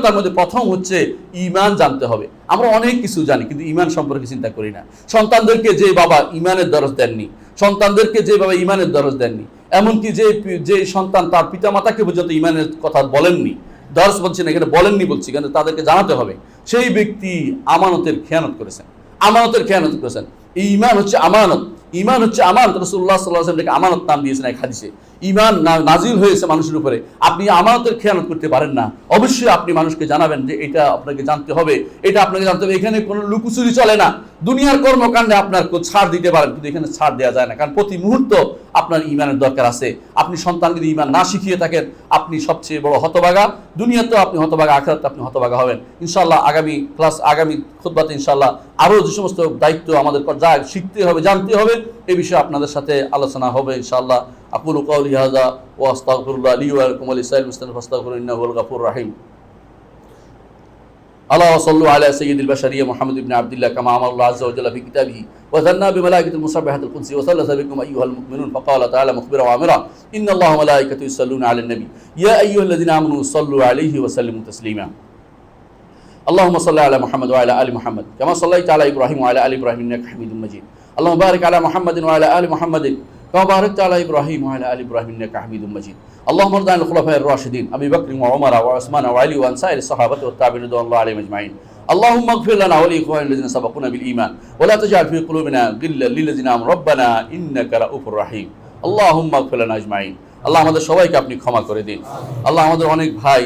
তার মধ্যে প্রথম হচ্ছে ঈমান জানতে হবে। আমরা অনেক কিছু জানি, কিন্তু ঈমান সম্পর্কে চিন্তা করি না। সন্তানদেরকে যে বাবা ঈমানের দরজ দেননি, এমনকি যে সন্তান তার পিতামাতাকে পর্যন্ত ঈমানের কথা বলেননি, দরজ বলছেন এখানে বলেননি বলছি, কিন্তু তাদেরকে জানাতে হবে, সেই ব্যক্তি আমানতের খেয়ানত করেছেন। ঈমান হচ্ছে আমানত, রাসূলুল্লাহ সাল্লাল্লাহু আলাইহি ওয়াসাল্লাম আমানত নাম দিয়েছেন এক হাদিসে। ঈমান নাজিল হয়েছে মানুষের উপরে, আপনি আমানতের খেয়ানত করতে পারেন না। অবশ্যই আপনি মানুষকে জানাবেন যে এটা আপনাকে জানতে হবে, এখানে কোনো লুকোচুরি চলে না। দুনিয়ার কর্মকাণ্ডে আপনার ছাড় দিতে পারেন, কিন্তু এখানে ছাড় দেওয়া যায় না, কারণ প্রতি মুহূর্ত আপনার ঈমানের দরকার আছে। আপনি সন্তানকে যদি ঈমান না শিখিয়ে থাকেন, আপনি সবচেয়ে বড় হতভাগা। দুনিয়াতেও আপনি হতভাগা, আখিরাতে আপনি হতভাগা হবেন। ইনশাআল্লাহ আগামী খুতবাতে ইনশাআল্লাহ আরও যে সমস্ত দায়িত্ব আমাদের যা শিখতে হবে, জানতে হবে, এই বিষয়ে আপনাদের সাথে আলোচনা হবে ইনশাআল্লাহ। আকুলু কাওলি হাযা ওয়া আস্তাগফিরুল্লাহ লি ওয়া লাকুম ওয়া লিসাইরিল মুসলিমিন ফাস্তাগফিরুহু ইন্নাহু হুয়াল গফুরুর রাহিম। আল্লাহুম্মা সাল্লি আলা সাইয়্যিদিল বাশারিয়্যা মুহাম্মদ ইবনে আবদুল্লাহ কামা আমারাল্লাহু আযজা ওয়া জাল্লা ফি কিতাবিহি ওয়া যান্না বিমালাইকাতিল মুসাব্বিহাতিল কুদসি ওয়া সাল্লাল্লাহু বিকুম আইয়ুহাল মুমিনুন ফাকালা তাআলা মুখবিরা ওয়া আমিরা ইন্নাল্লাহা ওয়া মালাইকাতাহু ইউসাল্লুনা আলান নবী ইয়া আইয়ুহাল্লাযিনা আমানু সাল্লু আলাইহি ওয়া সাল্লিমু তাসলিমা। اللهم صل على محمد وعلى ال محمد كما صليت على ابراهيم وعلى ال ابراهيم انك حميد مجيد. اللهم بارك على محمد وعلى ال محمد كما باركت على ابراهيم وعلى ال ابراهيم انك حميد مجيد. اللهم ارض عن الخلفاء الراشدين ابي بكر وعمر وعثمان وعلي وعن سائر الصحابه والتابعين رضوان الله عليهم اجمعين. اللهم اغفر لنا ولاخواننا الذين سبقونا بالايمان ولا تجعل في قلوبنا غلا للذين امنوا ربنا انك رؤوف رحيم. اللهم اغفر لنا اجمعين. আল্লাহ আমাদের সবাইকে আপনি ক্ষমা করে দিন। আল্লাহ আমাদের অনেক ভাই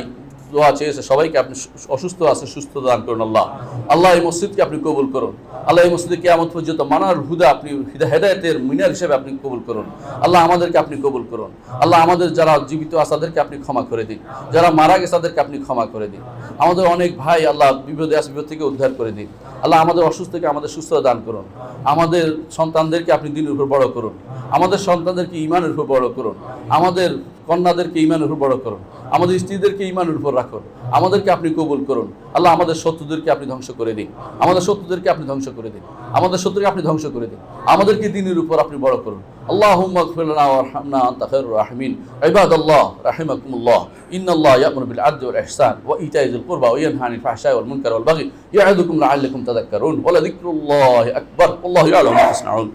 দোয়া চেয়েছে সবাইকে আপনি অসুস্থ আছে সুস্থ দান করুন আল্লাহ। আল্লাহ এই মসজিদকে আপনি কবুল করুন আল্লাহ। এই মসজিদে কিয়ামত পর্যন্ত মানার হুদা আপনি হেদায়েতের মিনার হিসেবে আপনি কবুল করুন আল্লাহ। আমাদেরকে আপনি কবুল করুন আল্লাহ। আমাদের যারা জীবিত আছে তাদেরকে আপনি ক্ষমা করে দিন, যারা মারা গেছে তাদেরকে আপনি ক্ষমা করে দিন। আমাদের অনেক ভাই আল্লাহ বিপদে আছে, বিপদ থেকে উদ্ধার করে দিন আল্লাহ। আমাদের অসুস্থ থেকে আমাদের সুস্থতা দান করুন। আমাদের সন্তানদেরকে আপনি দিনের উপর বড় করুন, আমাদের সন্তানদেরকে ঈমানের উপর বড় করুন, আমাদের কন্যাদেরকে ঈমানের উপর বড় করুন, আমাদের স্ত্রীদেরকে ঈমানের উপর রাখুন। আমাদেরকে আপনি কবুল করুন আল্লাহ। আমাদের শত্রুদেরকে আপনি ধ্বংস করে দিন, আমাদের শত্রুদেরকে আপনি ধ্বংস করে দিন, আমাদের শত্রুকে আপনি ধ্বংস করে দিন। আমাদেরকে দ্বীনের উপর আপনি বড় করুন। আল্লাহুম্মা ইগফির লানা ওয়ারহামনা আনতা খায়রুর রাহিমিন। ইবাদাল্লাহ রাহিমাকুমুল্লাহ, ইন্নাল্লাহ ইয়া'মুরু বিল আদলি ওয়াল ইহসান ওয়া ইতা'i যিল কুরবা ওয়া ইয়ানহা আনিল ফাহশাই ওয়াল মুনকারি ওয়াল বাগই ইয়া'iদুকুম লা'আল্লাকুম তাযাক্কারুন ওয়া লাযিকরুল্লাহি আকবার ওয়াল্লাহু ইয়া'লামু মা তাসনাউন।